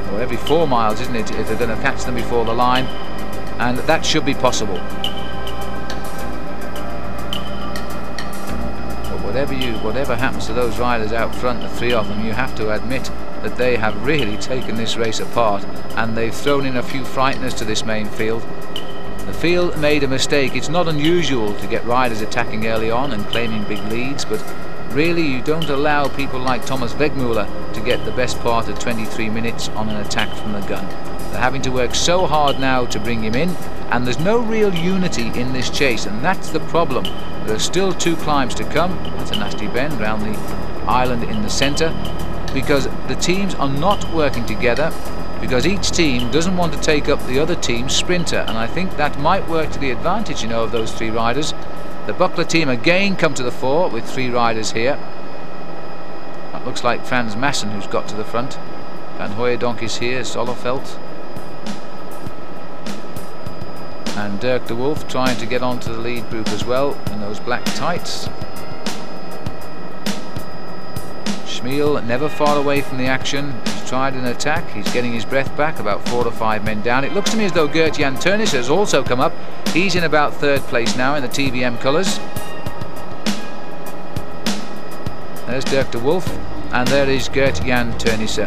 or every 4 miles, isn't it, if they're going to catch them before the line, and that should be possible. But whatever happens to those riders out front, the three of them, you have to admit that they have really taken this race apart, and they've thrown in a few frighteners to this main field. The field made a mistake. It's not unusual to get riders attacking early on and claiming big leads, but really you don't allow people like Thomas Wegmuller to get the best part of 23 minutes on an attack from the gun. They're having to work so hard now to bring him in, and there's no real unity in this chase, and that's the problem. There are still 2 climbs to come. That's a nasty bend round the island in the centre, because the teams are not working together, because each team doesn't want to take up the other team's sprinter, and I think that might work to the advantage, you know, of those 3 riders. The Buckler team again come to the fore with 3 riders here. That looks like Frans Masson who's got to the front. Van Hooijdonk is here, Sollerveld. And Dirk de Wolf trying to get onto the lead group as well in those black tights. Schmiel never far away from the action. He's tried an attack. He's getting his breath back, about 4 to 5 men down. It looks to me as though Gert-Jan Teunis has also come up. He's in about 3rd place now in the TVM colours. There's Dirk de Wolf, and there is Gert-Jan Teunis.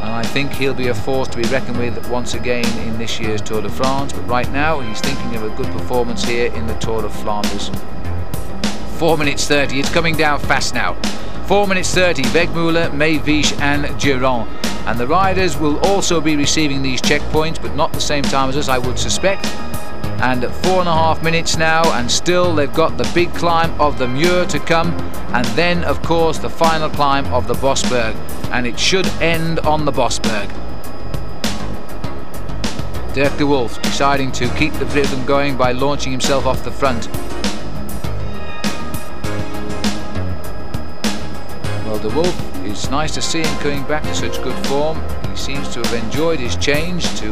And I think he'll be a force to be reckoned with once again in this year's Tour de France, but right now he's thinking of a good performance here in the Tour of Flanders. 4 minutes 30, it's coming down fast now. 4 minutes 30, Wegmuller, Meewisch and Giron. And the riders will also be receiving these checkpoints, but not the same time as us, I would suspect. And 4.5 minutes now, and still they've got the big climb of the Muur to come, and then of course the final climb of the Bosberg, and it should end on the Bosberg. Dirk de Wolf deciding to keep the rhythm going by launching himself off the front. Well, de Wolf, it's nice to see him coming back to such good form. He seems to have enjoyed his change to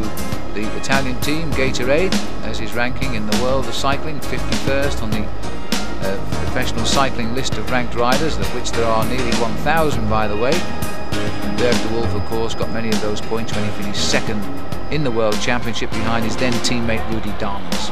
the Italian team, Gatorade, as his ranking in the world of cycling, 51st on the professional cycling list of ranked riders, of which there are nearly 1,000 by the way. And Berg de Wolf, of course, got many of those points when he finished second in the World Championship behind his then teammate Rudy Dans.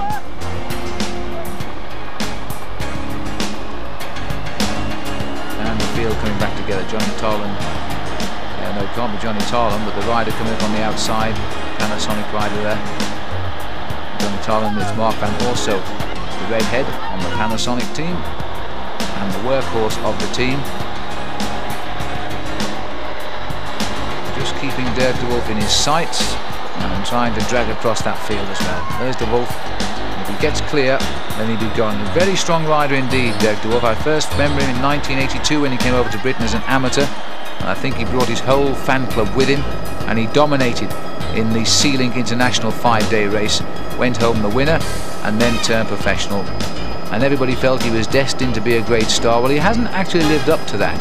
And the field coming back together. Johnny Toland, no, it can't be Johnny Toland, but the rider coming up on the outside, Panasonic rider there. Johnny Toland is Mark Van Hooijdonk, the redhead on the Panasonic team and the workhorse of the team. Just keeping Dirk de Wolf in his sights and trying to drag across that field as well. There's de Wolf. If he gets clear, then he'll be gone. A very strong rider indeed, Dirk de Wolf. I first remember him in 1982 when he came over to Britain as an amateur. And I think he brought his whole fan club with him, and he dominated in the Sea Link International 5-day race. Went home the winner and then turned professional. And everybody felt he was destined to be a great star. Well, he hasn't actually lived up to that.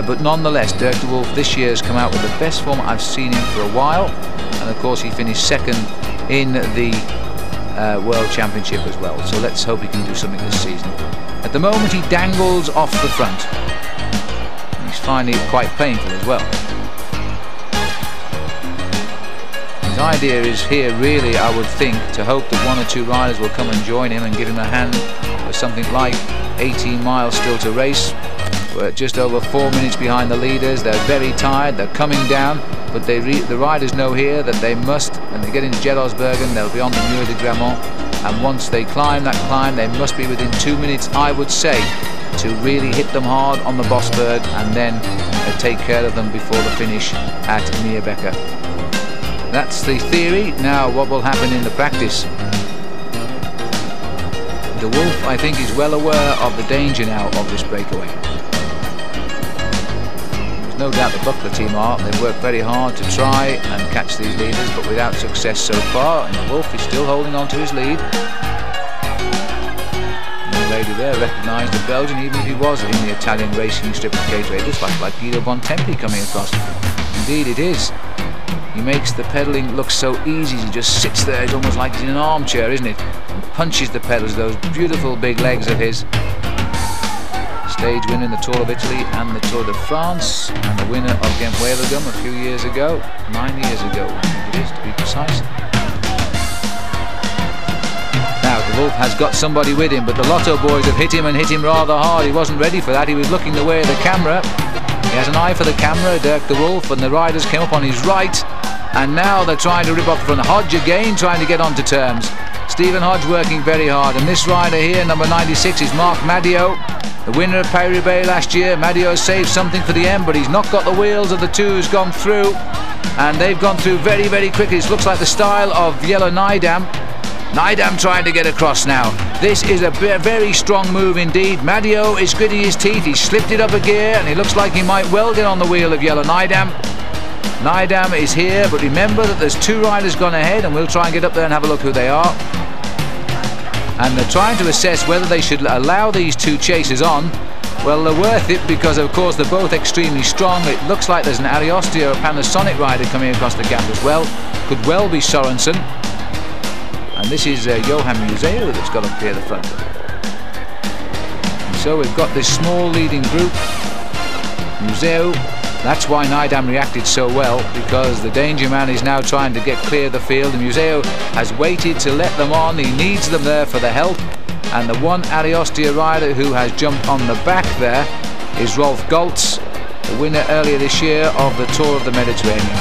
But nonetheless, Dirk de Wolf this year has come out with the best form I've seen him for a while. And of course he finished second in the World Championship as well. So let's hope he can do something this season. At the moment he dangles off the front. He's finding it quite painful as well. His idea is here really, I would think, to hope that one or two riders will come and join him and give him a hand for something like 18 miles still to race. We're just over 4 minutes behind the leaders. They're very tired, they're coming down, but the riders know here that they must, when they get into Bergen, they'll be on the Muur de Grammont, and once they climb that climb, they must be within 2 minutes, I would say, to really hit them hard on the Bosberg and then take care of them before the finish at Meerbeke. That's the theory. Now what will happen in the practice? De Wolf, I think, is well aware of the danger now of this breakaway. There's no doubt the Buckler team are. They've worked very hard to try and catch these leaders, but without success so far, and De Wolf is still holding on to his lead. The lady there recognised the Belgian, even if he was in the Italian racing strip of Caterham. It looks like Guido Bontempi coming across. Indeed it is. He makes the pedalling look so easy. He just sits there. It's almost like he's in an armchair, isn't it? And punches the pedals, those beautiful big legs of his. Stage winner in the Tour of Italy and the Tour de France, and the winner of Gent-Wevelgem a few years ago, 9 years ago, I think it is, to be precise. Now De Wolf has got somebody with him, but the Lotto boys have hit him and hit him rather hard. He wasn't ready for that. He was looking the way of the camera. He has an eye for the camera, Dirk de Wolf, and the riders came up on his right, and now they're trying to rip off the front. Hodge again trying to get onto terms. Stephen Hodge working very hard, and this rider here, number 96, is Marc Madio, the winner of Paris-Roubaix last year. Madio saved something for the end, but he's not got the wheels of the two who's gone through, and they've gone through very, very quickly. This looks like the style of Yellow Nydam. Nydam trying to get across now. This is a very strong move indeed. Madio is gritting his teeth. He's slipped it up a gear, and it looks like he might well get on the wheel of Yellow Nydam. Nydam is here, but remember that there's two riders gone ahead, and we'll try and get up there and have a look who they are. And they're trying to assess whether they should allow these two chasers on. Well, they're worth it because, of course, they're both extremely strong. It looks like there's an Ariostio, a Panasonic rider coming across the gap as well. Could well be Sorensen. And this is Johan Museo that's got to clear the front. And so we've got this small leading group. Museo, that's why Nydam reacted so well, because the danger man is now trying to get clear of the field. And Museo has waited to let them on. He needs them there for the help. And the one Ariostio rider who has jumped on the back there is Rolf Goltz, the winner earlier this year of the Tour of the Mediterranean.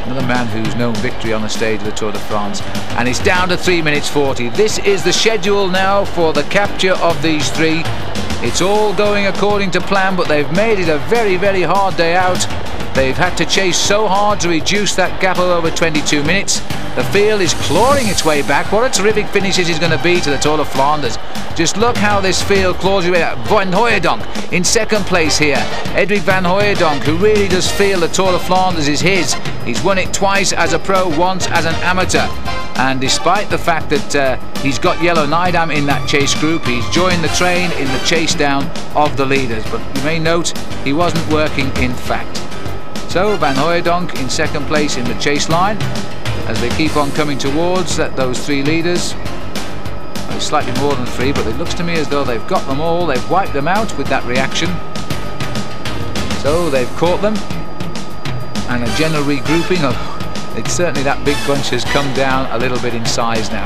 Another man who's known victory on the stage of the Tour de France. And it's down to 3 minutes 40. This is the schedule now for the capture of these three. It's all going according to plan, but they've made it a very, very hard day out. They've had to chase so hard to reduce that gap of over 22 minutes. The field is clawing its way back. What a terrific finish this is going to be to the Tour of Flanders. Just look how this field claws its way back. Van Hooijdonk in second place here. Edwin Van Hooijdonk, who really does feel the Tour of Flanders is his. He's won it twice as a pro, once as an amateur. And despite the fact that he's got Yellow Nydam in that chase group, he's joined the train in the chase down of the leaders. But you may note he wasn't working in fact. So Van Hooijdonk in second place in the chase line as they keep on coming towards those three leaders. It's slightly more than 3, but it looks to me as though they've got them all. They've wiped them out with that reaction. So they've caught them, and a general regrouping of it's certainly that big bunch has come down a little bit in size now.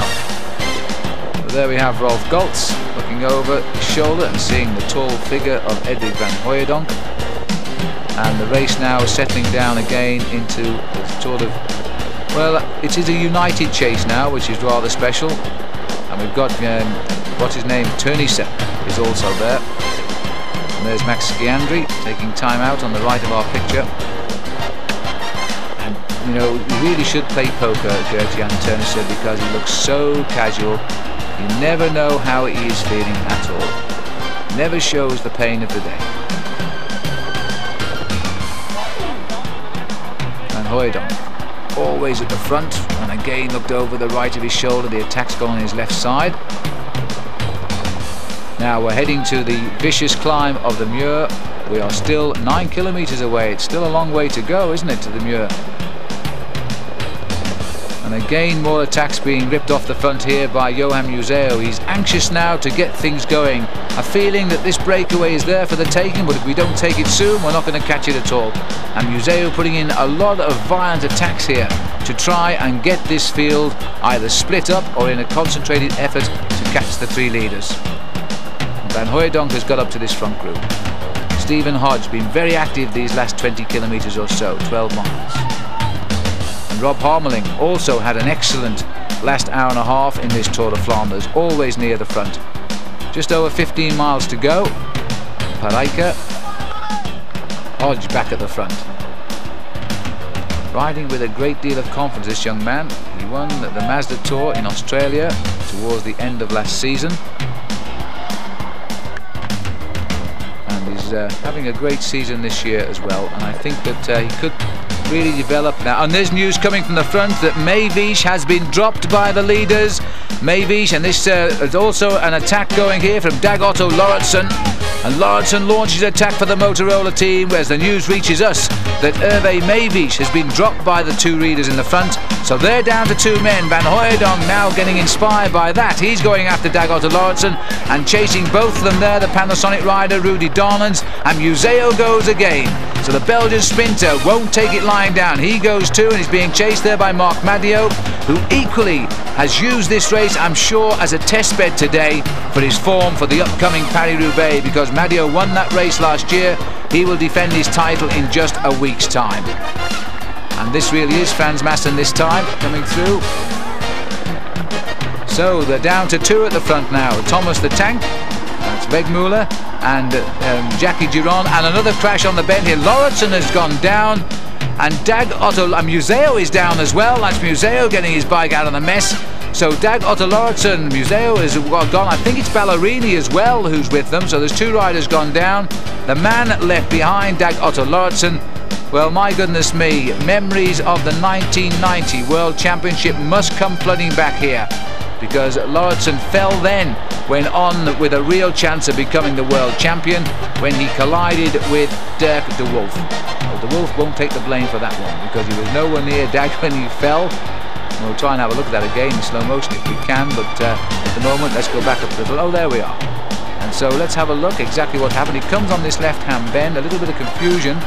But there we have Rolf Goltz looking over his shoulder and seeing the tall figure of Edwin Van Hooijdonk. And the race now settling down again into a sort of, well, it is a united chase now, which is rather special. And we've got, what's his name, Turnisse is also there. And there's Max Schiandri taking time out on the right of our picture. And, you know, you really should play poker, Gert-Jan Turnisse, because he looks so casual. You never know how he is feeling at all. Never shows the pain of the day. Van Hooijdonk, always at the front, and again looked over the right of his shoulder. The attack's gone on his left side. Now we're heading to the vicious climb of the Muur. We are still 9 kilometers away. It's still a long way to go, isn't it, to the Muur? And again more attacks being ripped off the front here by Johan Museeuw. He's anxious now to get things going. A feeling that this breakaway is there for the taking, but if we don't take it soon, we're not going to catch it at all. And Museeuw putting in a lot of violent attacks here to try and get this field either split up or in a concentrated effort to catch the 3 leaders. Van Hooijdonk has got up to this front group. Stephen Hodge been very active these last 20 kilometers or so, 12 miles. And Rob Harmeling also had an excellent last hour and a half in this Tour of Flanders, always near the front. Just over 15 miles to go. Parijke, Hodge back at the front. Riding with a great deal of confidence, this young man. He won the Mazda Tour in Australia towards the end of last season. Having a great season this year as well, and I think that he could really develop now. And there's news coming from the front that Mayvish has been dropped by the leaders. Mayvish, and this is also an attack going here from Dag Otto Lauritsen. And Lauritsen launches attack for the Motorola team, whereas the news reaches us that Hervé Mayvish has been dropped by the 2 leaders in the front. So they're down to 2 men. Van Hooijdonk now getting inspired by that. He's going after Dag Otto Lauritsen and chasing both of them there, the Panasonic rider Rudy Darnens, and Museeuw goes again. So the Belgian sprinter won't take it lying down. He goes too, and he's being chased there by Marc Madiot, who equally has used this race, I'm sure, as a test bed today for his form for the upcoming Paris-Roubaix, because Madiot won that race last year. He will defend his title in just a week's time. And this really is Frans Masson this time, coming through. So they're down to 2 at the front now. Thomas the Tank, that's Wegmuller, and Jackie Giron, and another crash on the bend here. Lauritsen has gone down, and Dag Otto Museeuw is down as well. That's Museeuw getting his bike out of the mess. So Dag Otto Lauritsen, Museeuw is gone. I think it's Ballerini as well who's with them. So there's 2 riders gone down. The man left behind, Dag Otto Lauritsen. Well, my goodness me, memories of the 1990 World Championship must come flooding back here, because Lauritsen fell then, went on with a real chance of becoming the world champion when he collided with Dirk de Wolf. Well, de Wolf won't take the blame for that one, because he was nowhere near Dag when he fell. We'll try and have a look at that again in slow motion if we can, but at the moment let's go back up a little. Oh, there we are. And so let's have a look exactly what happened. He comes on this left-hand bend, a little bit of confusion.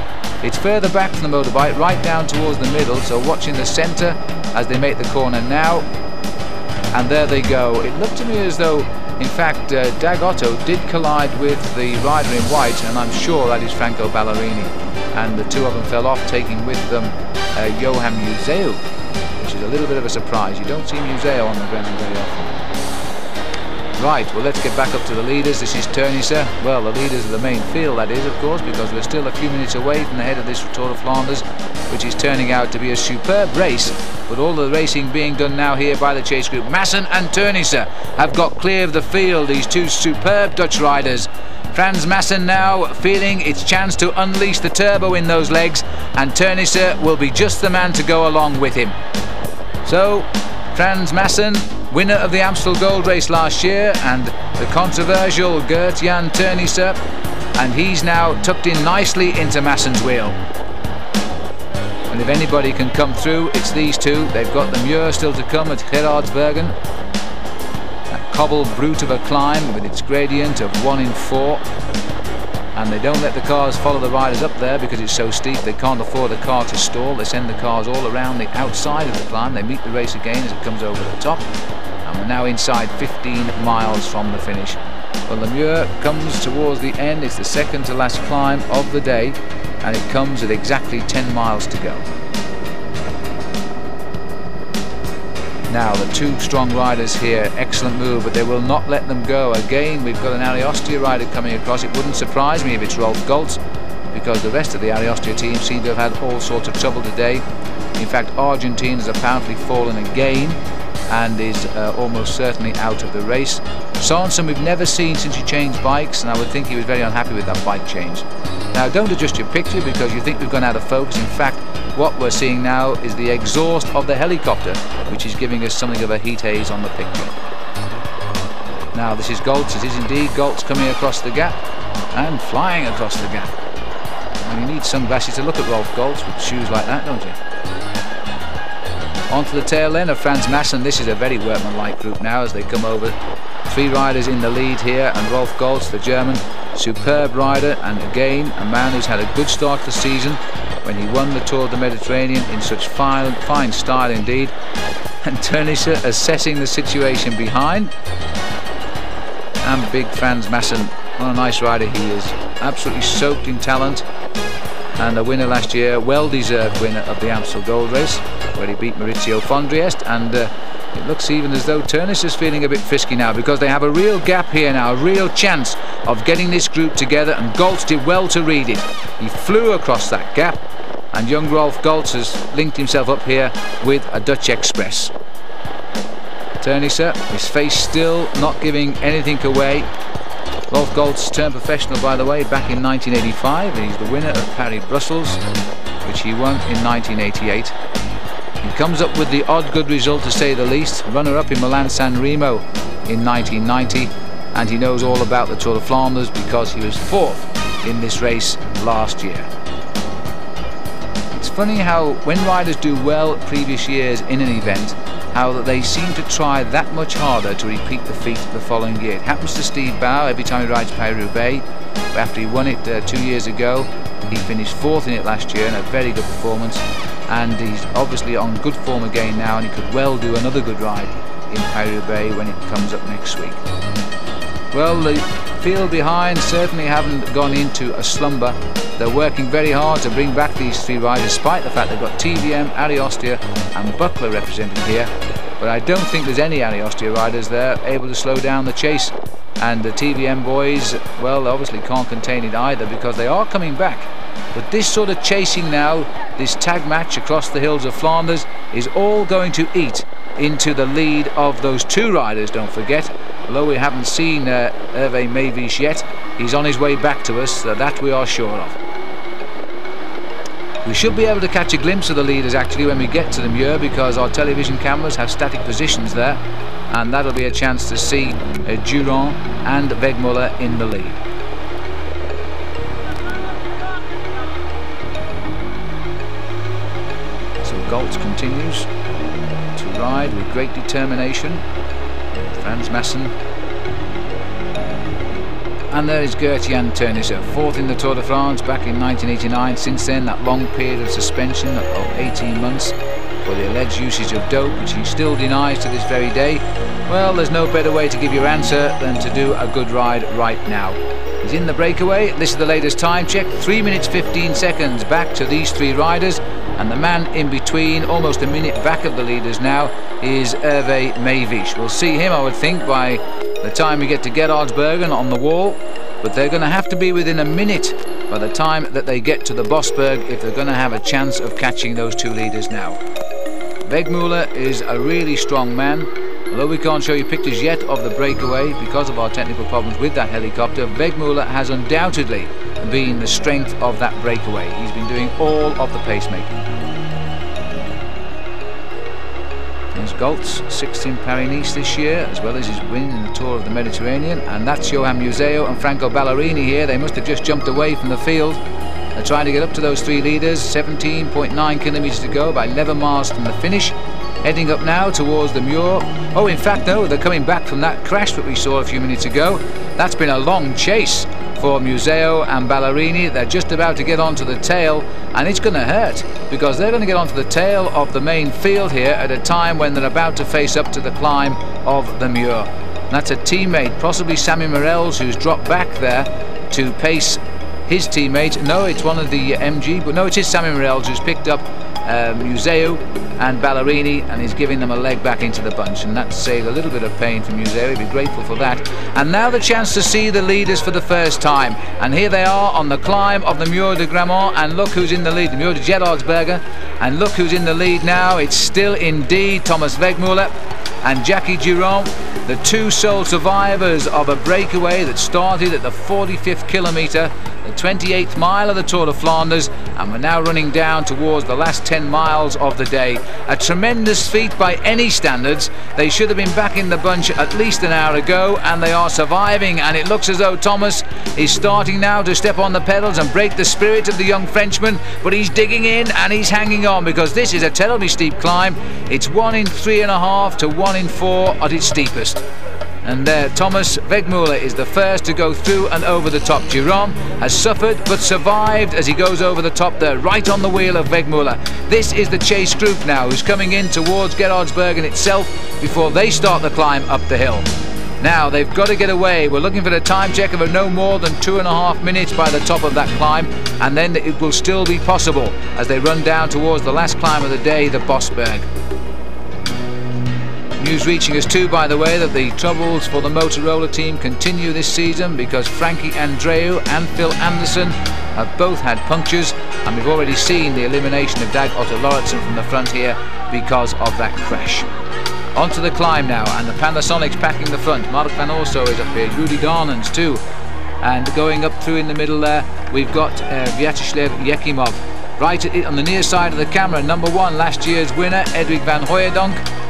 It's further back from the motorbike, right down towards the middle, so watching the centre as they make the corner now. And there they go. It looked to me as though, in fact, Dag Otto did collide with the rider in white, and I'm sure that is Franco Ballerini. And the 2 of them fell off, taking with them Johan Museeuw, which is a little bit of a surprise. You don't see Museeuw on the ground very often. Right, well, let's get back up to the leaders. This is Turnisse. Well, the leaders of the main field, that is, of course, because we're still a few minutes away from the head of this Tour of Flanders, which is turning out to be a superb race. But all the racing being done now here by the chase group. Masson and Turnisse have got clear of the field, these 2 superb Dutch riders. Frans Masson now feeling its chance to unleash the turbo in those legs, and Turnisse will be just the man to go along with him. So, Frans Masson, winner of the Amstel Gold Race last year, and the controversial Gert-Jan Turnisse, and he's now tucked in nicely into Masson's wheel. And if anybody can come through, it's these 2. They've got the Muur still to come at Bergen. cobble brute of a climb with its gradient of 1 in 4. And they don't let the cars follow the riders up there because it's so steep. They can't afford a car to stall. They send the cars all around the outside of the climb. They meet the race again as it comes over the top. And we're now inside 15 miles from the finish. Well, the Muir comes towards the end. It's the second to last climb of the day, and it comes at exactly 10 miles to go. Now the two strong riders here, excellent move, but they will not let them go. Again, we've got an Austria rider coming across. It wouldn't surprise me if it's Rolf Goltz, because the rest of the Austria team seem to have had all sorts of trouble today. In fact, Argentine has apparently fallen again and is almost certainly out of the race. Sorensen we've never seen since he changed bikes, and I would think he was very unhappy with that bike change. Now don't adjust your picture because you think we've gone out of focus. In fact, what we're seeing now is the exhaust of the helicopter, which is giving us something of a heat haze on the picture. Now this is Goltz. It is indeed Goltz coming across the gap and flying across the gap. And you need sunglasses to look at Rolf Goltz with shoes like that, don't you? Onto the tail then of Franz Masson. This is a very workmanlike group now as they come over. 3 riders in the lead here, and Rolf Goltz, the German, superb rider, and again a man who's had a good start to the season when he won the Tour of the Mediterranean in such fine style indeed. And Tönnissen assessing the situation behind. And big Franz Masson, what a nice rider he is, absolutely soaked in talent, and a winner last year, well-deserved winner of the Amstel Gold Race, where he beat Maurizio Fondriest. And it looks even as though Tönnissen is feeling a bit frisky now, because they have a real gap here now, a real chance of getting this group together, and Goltz did well to read it. He flew across that gap, and young Rolf Goltz has linked himself up here with a Dutch Express. Tönnissen, his face still not giving anything away. Rolf Goltz turned professional, by the way, back in 1985. He's the winner of Paris-Brussels, which he won in 1988. He comes up with the odd good result, to say the least, runner-up in Milan-San Remo in 1990, and he knows all about the Tour of Flanders because he was 4th in this race last year. It's funny how when riders do well previous years in an event, how that they seem to try that much harder to repeat the feat the following year. It happens to Steve Bauer every time he rides Paris-Roubaix. After he won it 2 years ago, he finished 4th in it last year in a very good performance, and he's obviously on good form again now, and he could well do another good ride in Paris-Roubaix when it comes up next week. Well, the field behind certainly haven't gone into a slumber. They're working very hard to bring back these 3 riders, despite the fact they've got TVM, Austria and Buckler represented here. But I don't think there's any Austria riders there able to slow down the chase. And the TVM boys, well, obviously can't contain it either, because they are coming back. But this sort of chasing now, this tag match across the hills of Flanders, is all going to eat into the lead of those 2 riders, don't forget. Although we haven't seen Hervé Meevies yet, he's on his way back to us, that we are sure of. We should be able to catch a glimpse of the leaders actually when we get to the Muir, because our television cameras have static positions there, and that'll be a chance to see Durand and Wegmuller in the lead. So Goltz continues to ride with great determination. Franz Masson. And there is Gert-Jan Tönnissen, 4th in the Tour de France back in 1989. Since then, that long period of suspension of 18 months for the alleged usage of dope, which he still denies to this very day. Well, there's no better way to give your answer than to do a good ride right now. He's in the breakaway. This is the latest time check, 3 minutes 15 seconds back to these 3 riders, and the man in between, almost a minute back of the leaders now, is Hervé Meevies. We'll see him, I would think, by the time we get to Bergen on the wall, but they're going to have to be within a minute by the time that they get to the Bosberg if they're going to have a chance of catching those 2 leaders now. Wegmuller is a really strong man. Although we can't show you pictures yet of the breakaway because of our technical problems with that helicopter, Wegmuller has undoubtedly been the strength of that breakaway. He's been doing all of the pacemaking. There's Goltz, 6th in Paris-Nice this year, as well as his win in the Tour of the Mediterranean, and that's Johan Museo and Franco Ballerini here. They must have just jumped away from the field. They're trying to get up to those 3 leaders. 17.9 kilometres to go, about 11 miles from the finish. heading up now towards the Muir. Oh, in fact, no, they're coming back from that crash that we saw a few minutes ago. That's been a long chase for Museo and Ballerini. They're just about to get onto the tail, and it's going to hurt because they're going to get onto the tail of the main field here at a time when they're about to face up to the climb of the Muir. That's a teammate, possibly Sammy Morels, who's dropped back there to pace his teammate. No, it's one of the MG, but no, it is Sammy Morels who's picked up Museo and Ballerini and is giving them a leg back into the bunch, and that saved a little bit of pain for Museo. He'd be grateful for that. And now the chance to see the leaders for the first time, and here they are on the climb of the Muir de Grammont, and look who's in the lead, the Muir de Gerardsbergen, and look who's in the lead now. It's still indeed Thomas Wegmuller and Jackie Durand, the two sole survivors of a breakaway that started at the 45th kilometre, the 28th mile of the Tour of Flanders, and we're now running down towards the last 10 miles of the day. A tremendous feat by any standards. They should have been back in the bunch at least an hour ago, and they are surviving, and it looks as though Thomas is starting now to step on the pedals and break the spirit of the young Frenchman, but he's digging in and he's hanging on because this is a terribly steep climb. It's 1 in 3.5 to 1 in 4 at its steepest. And there Thomas Wegmuller is the first to go through and over the top. Durand has suffered but survived as he goes over the top there, right on the wheel of Wegmuller. This is the chase group now who's coming in towards Gerardsbergen itself before they start the climb up the hill. Now they've got to get away. We're looking for the time check of no more than 2.5 minutes by the top of that climb, and then it will still be possible as they run down towards the last climb of the day, the Bosberg. News reaching us too, by the way, that the troubles for the Motorola team continue this season because Frankie Andreu and Phil Anderson have both had punctures, and we've already seen the elimination of Dag Otto Lauritsen from the front here because of that crash. Onto the climb now, and the Panasonics packing the front. Mark van Orso is up here, Rudy Darnans too, and going up through in the middle there we've got Vyacheslav Yekimov. Right on the near side of the camera, number 1, last year's winner, Edwin Van Hooijdonk.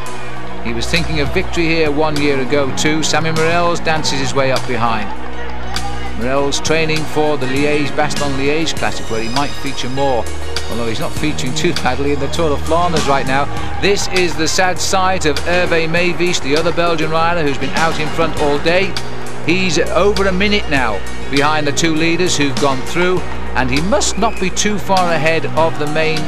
He was thinking of victory here 1 year ago too. Sammy Morels dances his way up behind. Morels training for the Liège-Bastogne-Liège Classic, where he might feature more, although he's not featuring too badly in the Tour of Flanders right now. This is the sad sight of Hervé Meevies, the other Belgian rider who's been out in front all day. He's over a minute now behind the two leaders who've gone through, and he must not be too far ahead of the main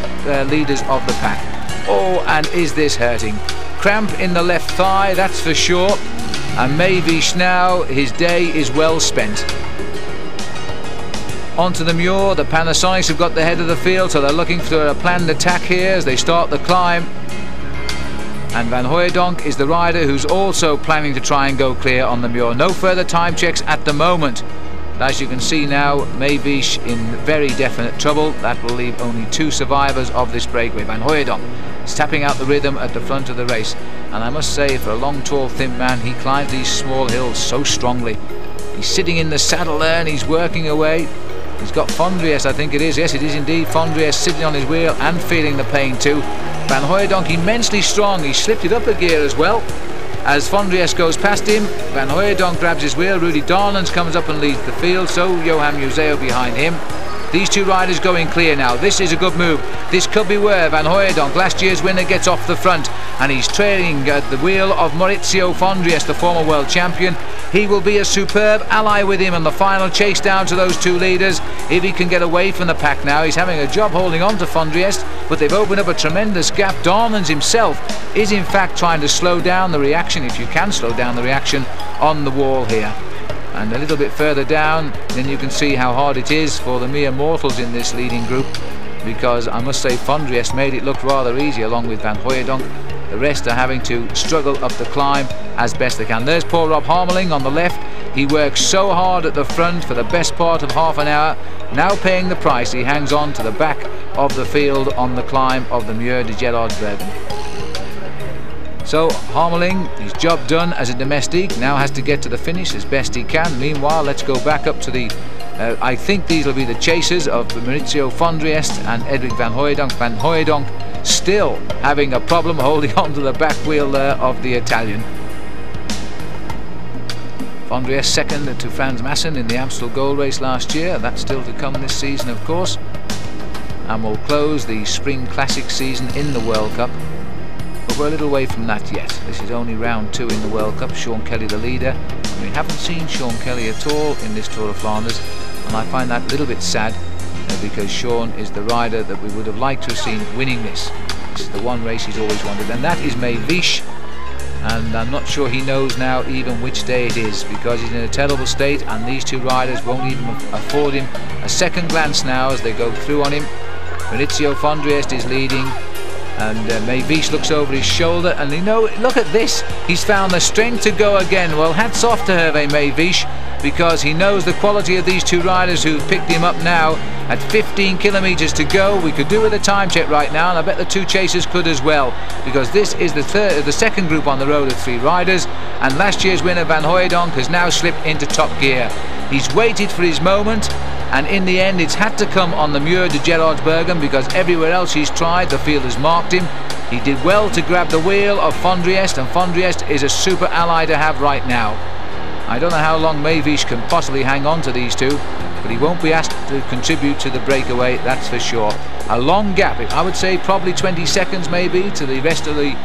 leaders of the pack. Oh, and is this hurting? Cramp in the left thigh, that's for sure, and Meevies now, his day is well spent. Onto the Muir, the Panasonics have got the head of the field, so they're looking for a planned attack here as they start the climb. And Van Hooijdonk is the rider who's also planning to try and go clear on the Muir. No further time checks at the moment. But as you can see now, Meevies in very definite trouble. That will leave only 2 survivors of this breakaway. Van Hooijdonk is tapping out the rhythm at the front of the race, and I must say, for a long, tall, thin man, he climbs these small hills so strongly. He's sitting in the saddle there and he's working away. He's got Fondries, I think it is. Yes, it is indeed Fondries sitting on his wheel and feeling the pain too. Van Hooijdonk immensely strong. He slipped it up a gear as well. As Fondries goes past him, Van Hooijdonk grabs his wheel. Rudy Darnans comes up and leads the field, so Johan Museo behind him. These 2 riders going clear now. This is a good move. This could be where Van Hooijdonk, last year's winner, gets off the front, and he's trailing at the wheel of Maurizio Fondries, the former world champion. He will be a superb ally with him on the final chase down to those 2 leaders if he can get away from the pack now. He's having a job holding on to Fondries, but they've opened up a tremendous gap. Darnans himself is in fact trying to slow down the reaction, if you can slow down the reaction, on the wall here. And a little bit further down, then you can see how hard it is for the mere mortals in this leading group, because I must say Fondries made it look rather easy along with Van Hooijdonk. The rest are having to struggle up the climb as best they can. There's poor Rob Harmeling on the left. He works so hard at the front for the best part of half an hour, now paying the price. He hangs on to the back of the field on the climb of the Muir de Gerardsbergen. So Harmeling, his job done as a domestique, now has to get to the finish as best he can. Meanwhile, let's go back up to the I think these will be the chasers of Maurizio Fondries and Edwin Van Hooijdonk. Van Hooijdonk still having a problem holding on to the back wheel there of the Italian. Fondries second to Frans Masson in the Amstel Gold Race last year. That's still to come this season, of course. And we'll close the Spring Classic season in the World Cup. but we're a little way from that yet. This is only round 2 in the World Cup. Sean Kelly the leader. We haven't seen Sean Kelly at all in this Tour of Flanders, and I find that a little bit sad because Sean is the rider that we would have liked to have seen winning this. This is the one race he's always wanted, and that is Mayvish. And I'm not sure he knows now even which day it is, because he's in a terrible state, and these two riders won't even afford him a second glance now as they go through on him. Maurizio Fondriest is leading, and Mayvish looks over his shoulder, and look at this, he's found the strength to go again. Well, hats off to Hervé Mayvish, because he knows the quality of these two riders who've picked him up now. At 15 kilometres to go, we could do with a time check right now, and I bet the two chasers could as well, because this is the second group on the road of 3 riders, and last year's winner Van Hooijdonk has now slipped into top gear. He's waited for his moment, and in the end it's had to come on the Muur de Gerard Bergen, because everywhere else he's tried, the field has marked him. He did well to grab the wheel of Fondriest, and Fondriest is a super ally to have right now. I don't know how long Mayvish can possibly hang on to these two, but he won't be asked to contribute to the breakaway, that's for sure. A long gap, I would say probably 20 seconds maybe, to the rest of the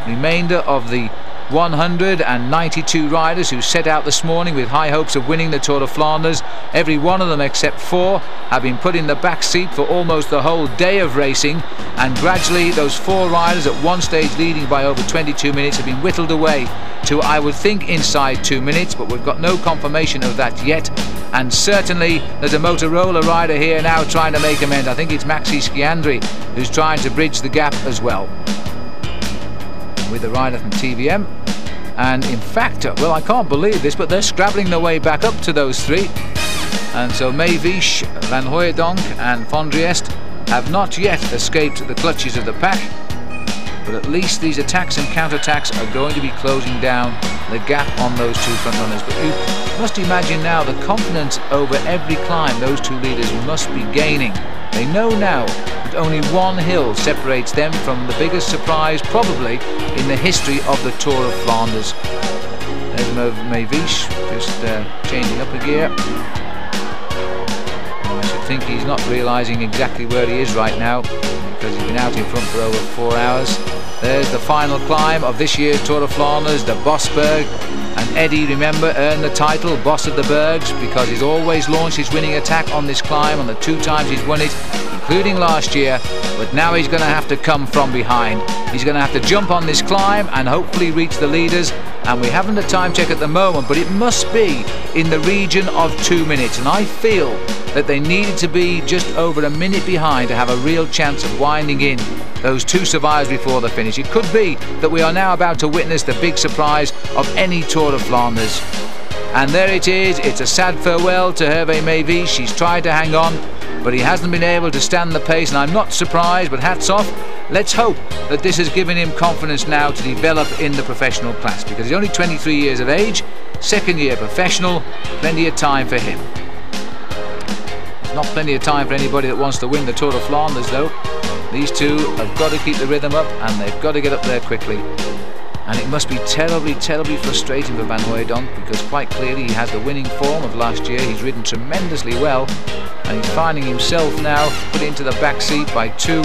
remainder of the 192 riders who set out this morning with high hopes of winning the Tour of Flanders. Every one of them except 4 have been put in the back seat for almost the whole day of racing, and gradually those 4 riders at one stage leading by over 22 minutes have been whittled away to, I would think, inside 2 minutes, but we've got no confirmation of that yet. And certainly there's a Motorola rider here now trying to make amends. I think it's Maxi Schiandri who's trying to bridge the gap as well, with a rider from TVM. And in fact, well, I can't believe this, but they're scrabbling their way back up to those 3. And so Mayvish, Van Hooijdonk and Fondriest have not yet escaped the clutches of the pack, but at least these attacks and counterattacks are going to be closing down the gap on those 2 front runners. But you must imagine now the confidence over every climb those 2 leaders must be gaining. They know now that only one hill separates them from the biggest surprise probably in the history of the Tour of Flanders. There's Mayvish just changing up a gear. I should think he's not realising exactly where he is right now, because he's been out in front for over 4 hours. There's the final climb of this year's Tour of Flanders, the Berg. And Eddy, remember, earned the title Boss of the Bergs because he's always launched his winning attack on this climb on the 2 times he's won it, including last year. But now he's going to have to come from behind. He's going to have to jump on this climb and hopefully reach the leaders. And we haven't a time check at the moment, but it must be in the region of 2 minutes. And I feel that they needed to be just over a minute behind to have a real chance of winding in those 2 survivors before the finish. It could be that we are now about to witness the big surprise of any Tour of Flanders. And there it is. It's a sad farewell to Hervé Mayvish. He's tried to hang on, but he hasn't been able to stand the pace, and I'm not surprised, but hats off. Let's hope that this has given him confidence now to develop in the professional class, because he's only 23 years of age, 2nd year professional, plenty of time for him. Not plenty of time for anybody that wants to win the Tour of Flanders though. These 2 have got to keep the rhythm up, and they've got to get up there quickly. And it must be terribly, terribly frustrating for Van Hooijdonk, because quite clearly he has the winning form of last year. He's ridden tremendously well, and he's finding himself now put into the back seat by 2,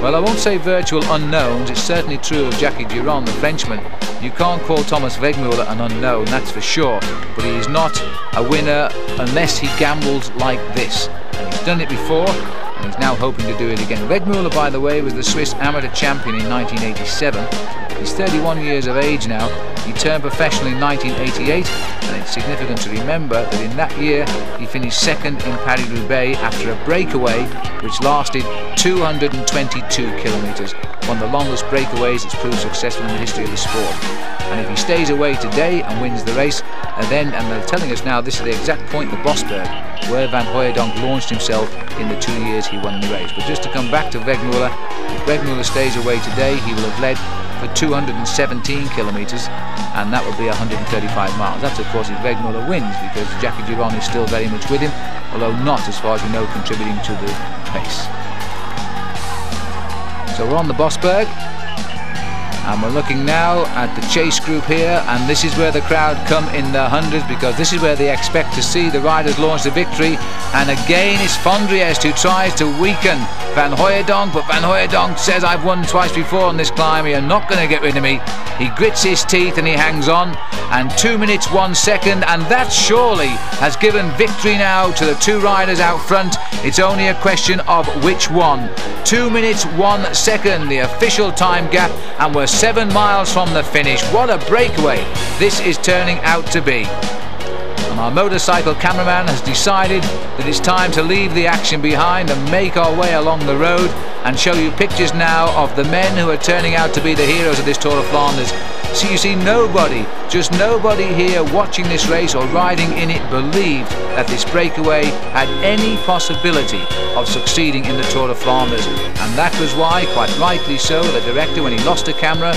well, I won't say virtual unknowns. It's certainly true of Jackie Durand, the Frenchman. You can't call Thomas Wegmuller an unknown, that's for sure, but he is not a winner unless he gambles like this. And he's done it before, and he's now hoping to do it again. Wegmuller, by the way, was the Swiss amateur champion in 1987. He's 31 years of age now. He turned professional in 1988, and it's significant to remember that in that year he finished 2nd in Paris-Roubaix after a breakaway which lasted 222 kilometres, one of the longest breakaways that's proved successful in the history of the sport. And if he stays away today and wins the race, and they're telling us now this is the exact point, the Berg, where Van Hooijdonk launched himself in the 2 years he won the race. But just to come back to Wegmuller, if Wegmuller stays away today, he will have led for 217 kilometres, and that would be 135 miles. That's of course if Wegmuller wins, because Jackie Durand is still very much with him, although not, as far as we know, contributing to the pace. So we're on the Berg. And we're looking now at the chase group here, and this is where the crowd come in their hundreds, because this is where they expect to see the riders launch the victory. And again it's Flanders who tries to weaken Van Hooijdonk, but Van Hooijdonk says, I've won twice before on this climb, you're not going to get rid of me. He grits his teeth and he hangs on, and 2 minutes 1 second, and that surely has given victory now to the two riders out front. It's only a question of which one. 2 minutes 1 second, the official time gap, and we're 7 miles from the finish. What a breakaway this is turning out to be. And our motorcycle cameraman has decided that it's time to leave the action behind and make our way along the road and show you pictures now of the men who are turning out to be the heroes of this Tour of Flanders. So you see, nobody, just nobody here watching this race or riding in it believed that this breakaway had any possibility of succeeding in the Tour of Flanders. And that was why, quite rightly so, the director, when he lost the camera,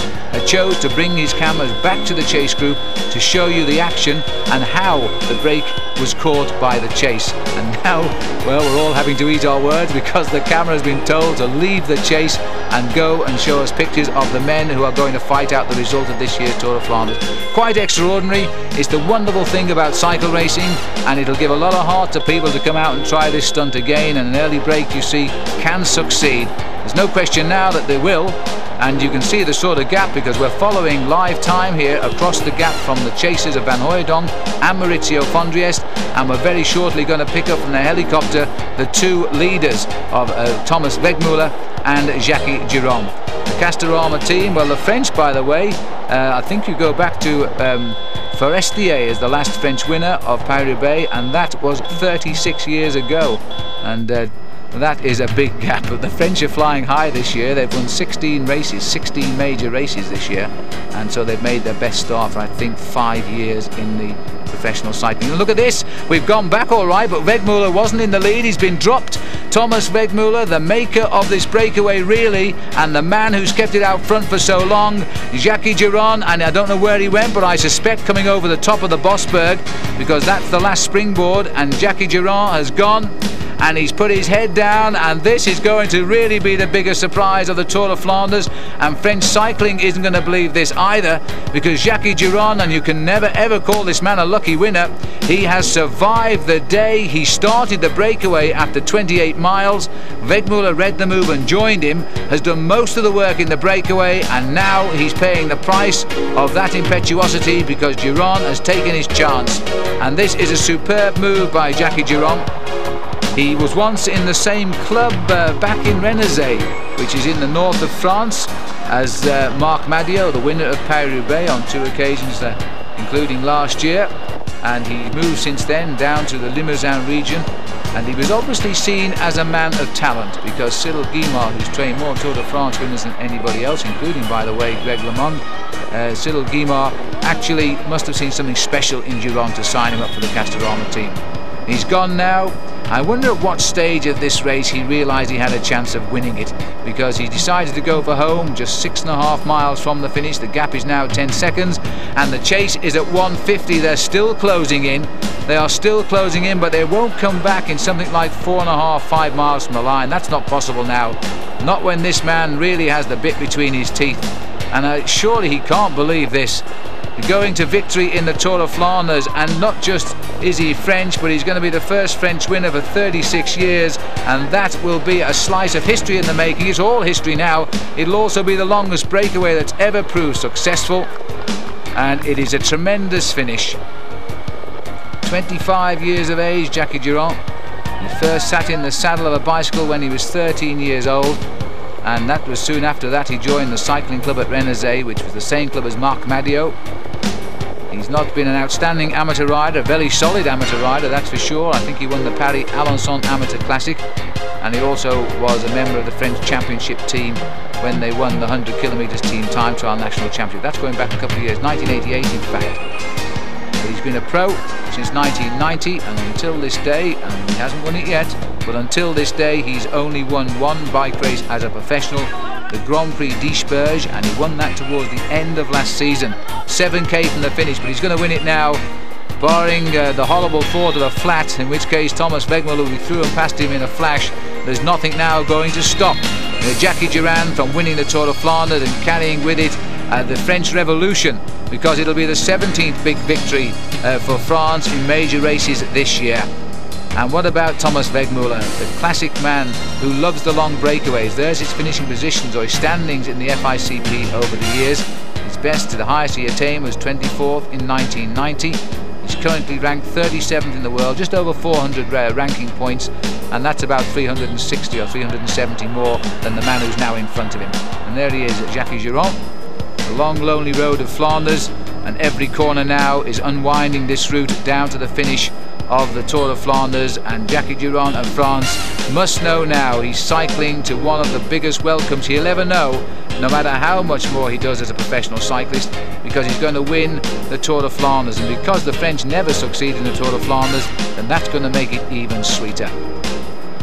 chose to bring his cameras back to the chase group to show you the action and how the break was caught by the chase. And now, well, we're all having to eat our words, because the camera has been told to leave the chase and go and show us pictures of the men who are going to fight out the result of this year's Tour of Flanders. Quite extraordinary. It's the wonderful thing about cycle racing, and it'll give a lot of heart to people to come out and try this stunt again, and an early break, you see, can succeed. There's no question now that they will, and you can see the sort of gap, because we're following live time here across the gap from the chasers of Van Hooijdonk and Maurizio Flanders, and we're very shortly going to pick up from the helicopter the two leaders of Thomas Wegmuller and Jackie Giron. The Castorama team, well, the French, by the way, I think you go back to Forestier as the last French winner of Paris-Roubaix, and that was 36 years ago, and that is a big gap. But the French are flying high this year. They've won 16 races, 16 major races this year, and so they've made their best start for, I think, 5 years in the professional cycling. And look at this, we've gone back all right, but Wegmuller wasn't in the lead. He's been dropped. Thomas Wegmuller, the maker of this breakaway really, and the man who's kept it out front for so long, Jackie Giron, and I don't know where he went, but I suspect coming over the top of the Berg, because that's the last springboard, and Jackie Giron has gone, and he's put his head down, and this is going to really be the biggest surprise of the Tour of Flanders. And French cycling isn't going to believe this either, because Jackie Giron, and you can never ever call this man a lucky winner, he has survived the day. He started the breakaway after 28 miles. Wegmuller read the move and joined him, has done most of the work in the breakaway, and now he's paying the price of that impetuosity, because Giron has taken his chance. And this is a superb move by Jackie Giron. He was once in the same club back in Rennes, which is in the north of France, as Marc Madiot, the winner of Paris-Roubaix on 2 occasions, including last year. And he moved since then down to the Limousin region, and he was obviously seen as a man of talent, because Cyril Guimard, who's trained more Tour de France winners than anybody else, including, by the way, Greg LeMond, Cyril Guimard actually must have seen something special in Giron to sign him up for the Castorama team. He's gone now. I wonder at what stage of this race he realised he had a chance of winning it, because he decided to go for home just 6.5 miles from the finish. The gap is now 10 seconds, and the chase is at 150. They're still closing in. They are still closing in, but they won't come back in something like 4.5, 5 miles from the line. That's not possible now. Not when this man really has the bit between his teeth. And surely he can't believe this. Going to victory in the Tour of Flanders, and not just is he French, but he's going to be the first French winner for 36 years, and that will be a slice of history in the making. It's all history now. It'll also be the longest breakaway that's ever proved successful, and it is a tremendous finish. 25 years of age, Jackie Giron. He first sat in the saddle of a bicycle when he was 13 years old, and that was soon after that he joined the cycling club at Rennes, which was the same club as Marc Madiot. He's not been an outstanding amateur rider, a very solid amateur rider, that's for sure. I think he won the Paris-Alençon Amateur Classic, and he also was a member of the French Championship team when they won the 100 kilometres team time trial national championship. That's going back a couple of years, 1988 in fact. But he's been a pro since 1990, and until this day, and he hasn't won it yet, but until this day he's only won one bike race as a professional, the Grand Prix d'Ischberg, and he won that towards the end of last season. 7k from the finish, but he's going to win it now, barring the horrible thought of a flat, in which case Thomas Wegmuller will be through and past him in a flash. There's nothing now going to stop Jackie Giron from winning the Tour of Flanders and carrying with it the French Revolution, because it'll be the 17th big victory for France in major races this year. And what about Thomas Wegmuller, the classic man who loves the long breakaways? There's his finishing positions or his standings in the FICP over the years. His best to the highest he attained was 24th in 1990. He's currently ranked 37th in the world, just over 400 ranking points, and that's about 360 or 370 more than the man who's now in front of him. And there he is, Jackie Giron, the long lonely road of Flanders, and every corner now is unwinding this route down to the finish of the Tour of Flanders, and Jackie Giron of France must know now he's cycling to one of the biggest welcomes he'll ever know, no matter how much more he does as a professional cyclist, because he's going to win the Tour of Flanders. And because the French never succeed in the Tour of Flanders, then that's going to make it even sweeter.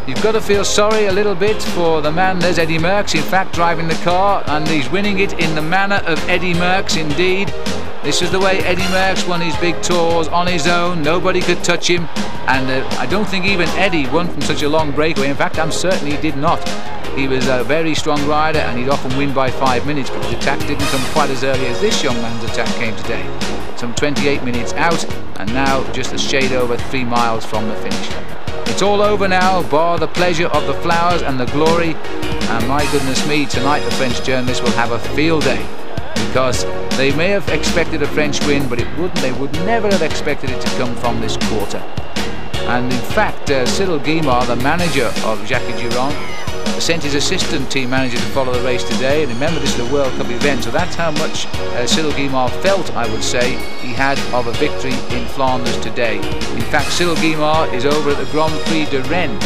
You've got to feel sorry a little bit for the man. There's Eddy Merck, in fact, driving the car, and he's winning it in the manner of Eddy Merck indeed. This is the way Eddy Merck won his big tours, on his own. Nobody could touch him, and I don't think even Eddy won from such a long breakaway. In fact, I'm certain he did not. He was a very strong rider, and he'd often win by 5 minutes, but his attack didn't come quite as early as this young man's attack came today. Some 28 minutes out, and now just a shade over 3 miles from the finish. It's all over now, bar the pleasure of the flowers and the glory, and my goodness me, tonight the French journalists will have a field day, because they may have expected a French win, but they would never have expected it to come from this quarter. And in fact, Cyril Guimard, the manager of Jackie Giron, sent his assistant team manager to follow the race today. And remember, this is a World Cup event, so that's how much Cyril Guimard felt, I would say, he had of a victory in Flanders today. In fact, Cyril Guimard is over at the Grand Prix de Rennes,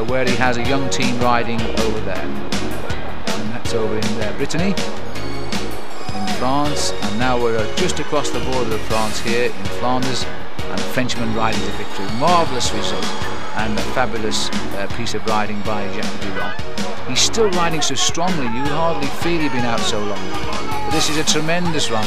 where he has a young team riding over there. And that's over in Brittany, in France. And now we're just across the border of France here in Flanders, and the Frenchman riding to victory. Marvellous result, and a fabulous piece of riding by Jackie Giron. He's still riding so strongly, you would hardly feel he'd been out so long. But this is a tremendous ride.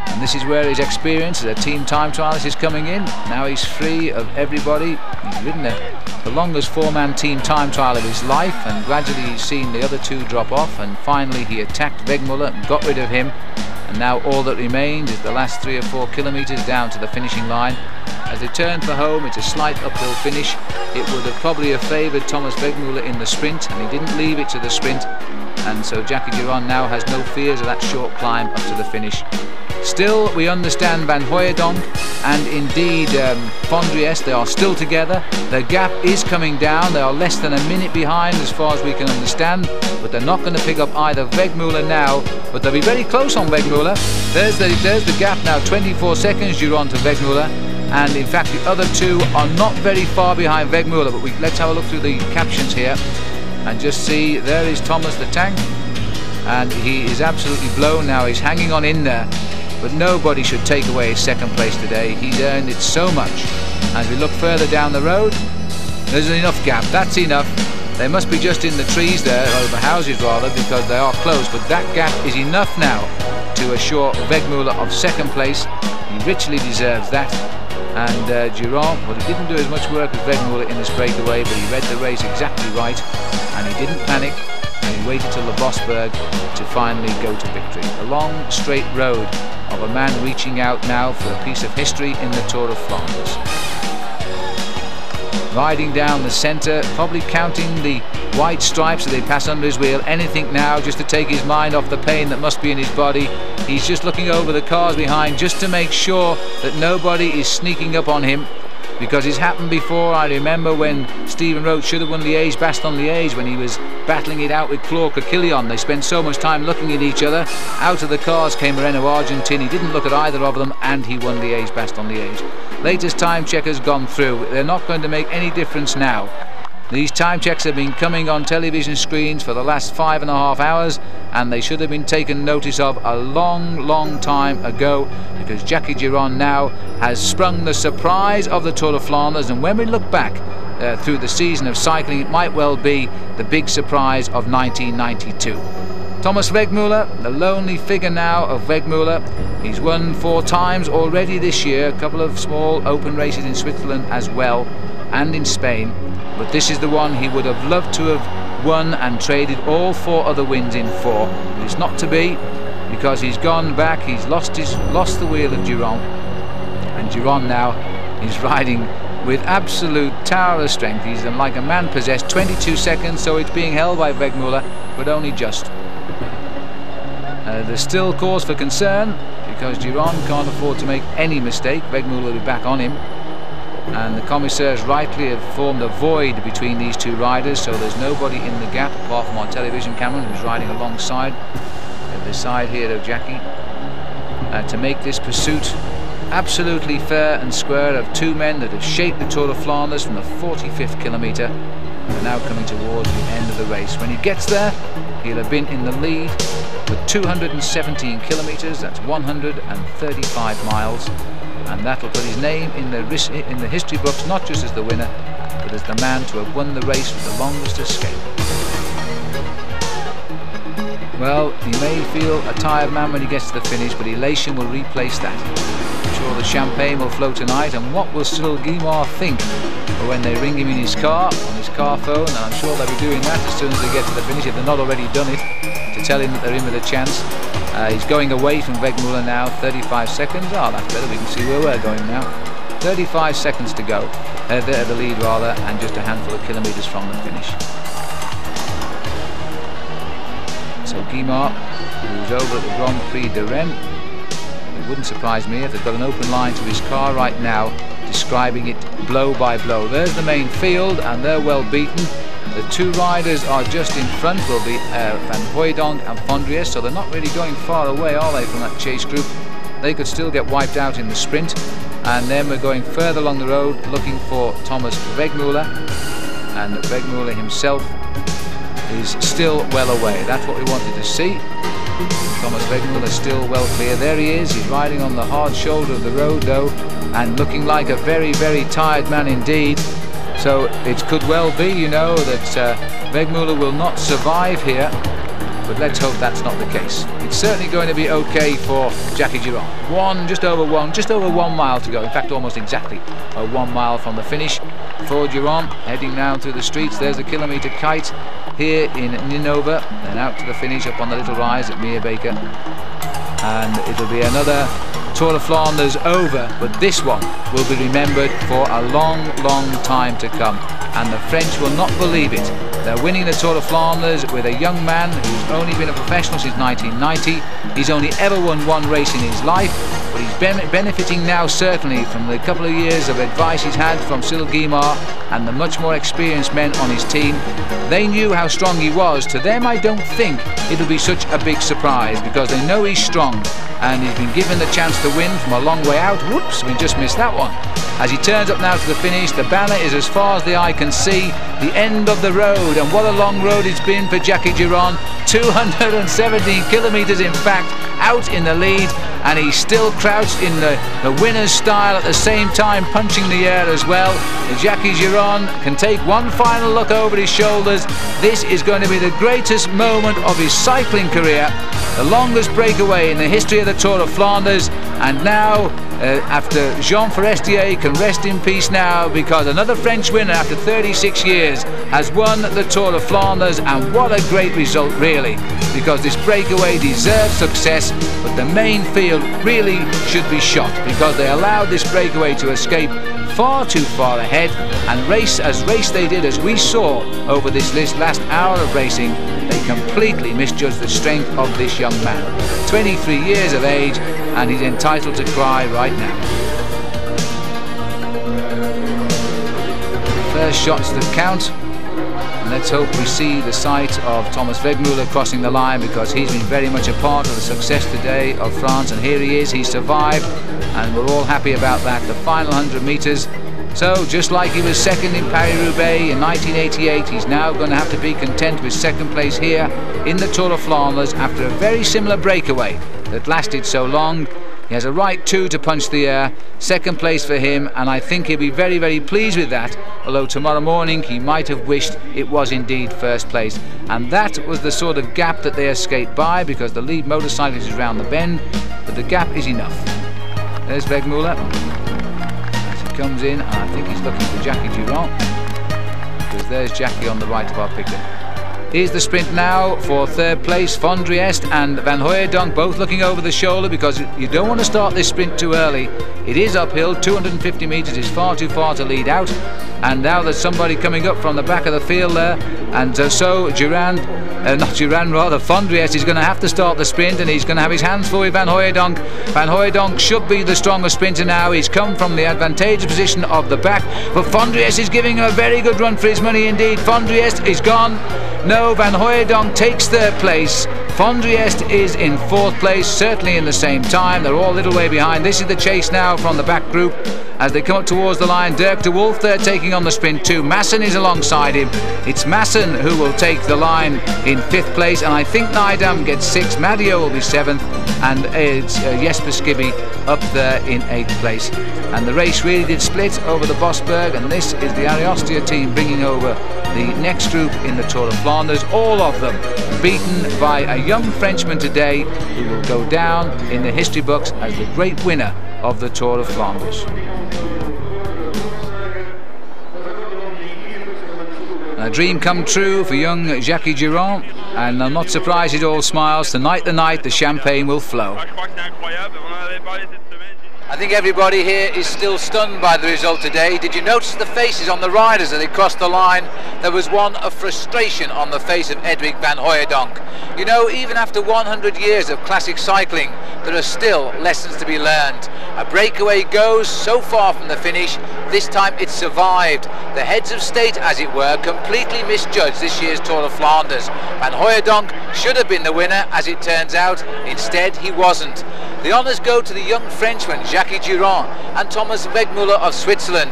And this is where his experience as a team time trialist is coming in. Now he's free of everybody. He's ridden the longest 4-man team time trial of his life, and gradually he's seen the other 2 drop off, and finally he attacked Wegmuller and got rid of him. And now all that remains is the last 3 or 4 kilometres down to the finishing line. As they turn for home, it's a slight uphill finish. It would have probably favoured Thomas Wegmuller in the sprint, and he didn't leave it to the sprint. And so Jackie Giron now has no fears of that short climb up to the finish. Still, we understand Van Hooijdonk and indeed Fondries, they are still together. Their gap is coming down. They are less than a minute behind as far as we can understand, but they're not going to pick up either Wegmuller now, but they'll be very close on Wegmuller. There's the gap now, 24 seconds Giron to Wegmuller, and in fact the other 2 are not very far behind Wegmuller. But let's have a look through the captions here and just see, there is Thomas the Tank, and he is absolutely blown now. He's hanging on in there, but nobody should take away his second place today. He's earned it so much. As we look further down the road, there's enough gap, that's enough. They must be just in the trees there, or the houses rather, because they are close, but that gap is enough now to assure Wegmuller of second place. He richly deserves that. And Giron, well, he didn't do as much work as Wegmuller in this breakaway, but he read the race exactly right, and he didn't panic, and he waited till the Berg to finally go to victory. A long straight road of a man reaching out now for a piece of history in the Tour of Flanders. Riding down the centre, probably counting the white stripes as they pass under his wheel. Anything now just to take his mind off the pain that must be in his body. He's just looking over the cars behind just to make sure that nobody is sneaking up on him, because it's happened before. I remember when Stephen Roach should have won Liège-Bastogne-Liège, when he was battling it out with Claude Coquillon. They spent so much time looking at each other. Out of the cars came Moreno Argentin. He didn't look at either of them, and he won Liège-Bastogne-Liège. Latest time checkers gone through. They're not going to make any difference now. These time checks have been coming on television screens for the last 5.5 hours, and they should have been taken notice of a long time ago, because Jackie Giron now has sprung the surprise of the Tour of Flanders. And when we look back through the season of cycling, it might well be the big surprise of 1992. Thomas Wegmuller, the lonely figure now of Wegmuller. He's won 4 times already this year, a couple of small open races in Switzerland as well, and in Spain. But this is the one he would have loved to have won and traded all 4 other wins in 4. But it's not to be, because he's gone back, he's lost the wheel of Giron, and Giron now is riding with absolute tower of strength. He's like a man possessed. 22 seconds, so it's being held by Wegmuller, but only just. There's still cause for concern, because Giron can't afford to make any mistake. Wegmuller will be back on him, and the commissaires rightly have formed a void between these 2 riders, so there's nobody in the gap apart from our television camera, who's riding alongside at the side here of Jackie, to make this pursuit absolutely fair and square, of 2 men that have shaped the Tour of Flanders from the 45th kilometre and now coming towards the end of the race. When he gets there, he'll have been in the lead for 217 kilometres, that's 135 miles, and that'll put his name in the history books, not just as the winner, but as the man to have won the race with the longest escape. Well, he may feel a tired man when he gets to the finish, but elation will replace that. I'm sure the champagne will flow tonight, and what will Cyril Guimard think when they ring him in his car, on his car phone, and I'm sure they'll be doing that as soon as they get to the finish, if they've not already done it, to tell him that they're in with a chance. He's going away from Wegmuller now, 35 seconds. Oh, that's better, we can see where we're going now. 35 seconds to go. They're at the lead rather, and just a handful of kilometres from the finish. So Guimard, who's over at the Grand Prix de Rennes, it wouldn't surprise me if they've got an open line to his car right now, describing it blow by blow. There's the main field, and they're well beaten. The 2 riders are just in front, will be Van Hooijdonk and Fondriest, so they're not really going far away, are they, from that chase group? They could still get wiped out in the sprint. And then we're going further along the road looking for Thomas Wegmuller, and Wegmuller himself is still well away. That's what we wanted to see. Thomas Wegmuller is still well clear. There he is. He's riding on the hard shoulder of the road though, and looking like a very, very tired man indeed. So it could well be, you know, that Wegmuller will not survive here, but let's hope that's not the case. It's certainly going to be okay for Jackie Giron. Just over 1 mile to go. In fact, almost exactly 1 mile from the finish for Giron, heading now through the streets. There's a kilometre kite here in Ninova, then out to the finish up on the little rise at Meerbeker, and it'll be another Tour of Flanders over, but this one will be remembered for a long, long time to come, and the French will not believe it. They're winning the Tour of Flanders with a young man who's only been a professional since 1990. He's only ever won 1 race in his life, but he's benefiting now certainly from the couple of years of advice he's had from Cyril Guimard and the much more experienced men on his team. They knew how strong he was. To them, I don't think it'll be such a big surprise, because they know he's strong, and he's been given the chance to win from a long way out. Whoops, we just missed that one. As he turns up now to the finish, the banner is as far as the eye can see, the end of the road, and what a long road it's been for Jackie Giron. 217 kilometres in fact, out in the lead, and he's still crouched in the winner's style at the same time, punching the air as well. Jackie Giron can take one final look over his shoulders. This is going to be the greatest moment of his cycling career, the longest breakaway in the history of the Tour of Flanders, and now after Jean Forestier can rest in peace now, because another French winner after 36 years has won the Tour of Flanders, and what a great result really, because this breakaway deserves success, but the main field really should be shot, because they allowed this breakaway to escape far too far ahead, and race they did, as we saw over this last hour of racing. They completely misjudged the strength of this young man. 23 years of age, and he's entitled to cry right now. First shots that count, and let's hope we see the sight of Thomas Wegmuller crossing the line, because he's been very much a part of the success today of France, and here he is, he survived, and we're all happy about that. The final 100 metres. So, just like he was second in Paris-Roubaix in 1988, he's now going to have to be content with second place here in the Tour of Flanders after a very similar breakaway that lasted so long. He has a right to punch the air. Second place for him, and I think he'll be very, very pleased with that, although tomorrow morning he might have wished it was indeed first place. And that was the sort of gap that they escaped by, because the lead motorcyclist is round the bend, but the gap is enough. There's Wegmuller. Comes in, and I think he's looking for Jackie Giron, because there's Jackie on the right of our picture. Here's the sprint now for third place. Van and Van Hooijdonk both looking over the shoulder, because you don't want to start this sprint too early. It is uphill, 250 metres is far too far to lead out. And now there's somebody coming up from the back of the field there, and so Van Dries is going to have to start the sprint, and he's going to have his hands full with Van Hooijdonk. Van Hooijdonk should be the stronger sprinter now. He's come from the advantageous position of the back, but Van Dries is giving him a very good run for his money indeed. Van Dries is gone. No, Van Hooijdonk takes third place. Van Dries is in fourth place, certainly in the same time. They're all a little way behind. This is the chase now from the back group as they come up towards the line. Dirk de Wolf there taking on the sprint too. Masson is alongside him. It's Masson who will take the line in fifth place, and I think Nijdam gets sixth. Mario will be seventh, and it's Jesper Skibby up there in eighth place. And the race really did split over the Berg, and this is the Ariostia team bringing over the next group in the Tour of Flanders, all of them beaten by a young Frenchman today who will go down in the history books as the great winner of the Tour of Flanders. A dream come true for young Jackie Durand, and I'm not surprised it all smiles. Tonight the night, the champagne will flow. I think everybody here is still stunned by the result today. Did you notice the faces on the riders as they crossed the line? There was one of frustration on the face of Edwin Van Hooijdonk. You know, even after 100 years of classic cycling, there are still lessons to be learned. A breakaway goes so far from the finish. This time it survived. The heads of state, as it were, completely misjudged this year's Tour of Flanders. Van Hooijdonk should have been the winner, as it turns out. Instead, he wasn't. The honours go to the young Frenchman, Jackie Durand, and Thomas Wegmuller of Switzerland.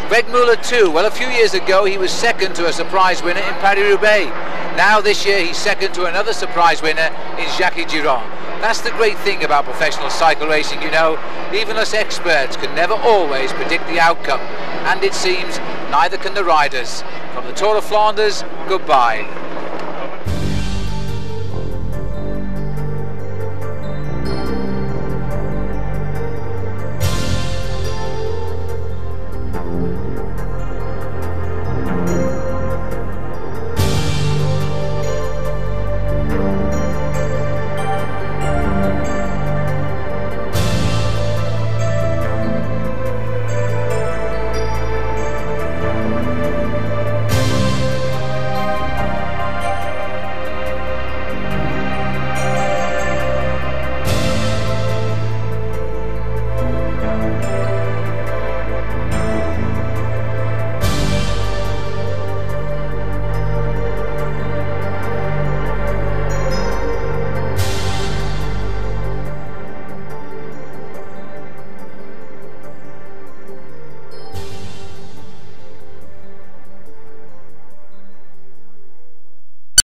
Wegmuller too, well, a few years ago he was second to a surprise winner in Paris-Roubaix. Now this year he's second to another surprise winner in Jackie Durand. That's the great thing about professional cycle racing, you know. Even us experts can never always predict the outcome, and it seems neither can the riders. From the Tour of Flanders, goodbye.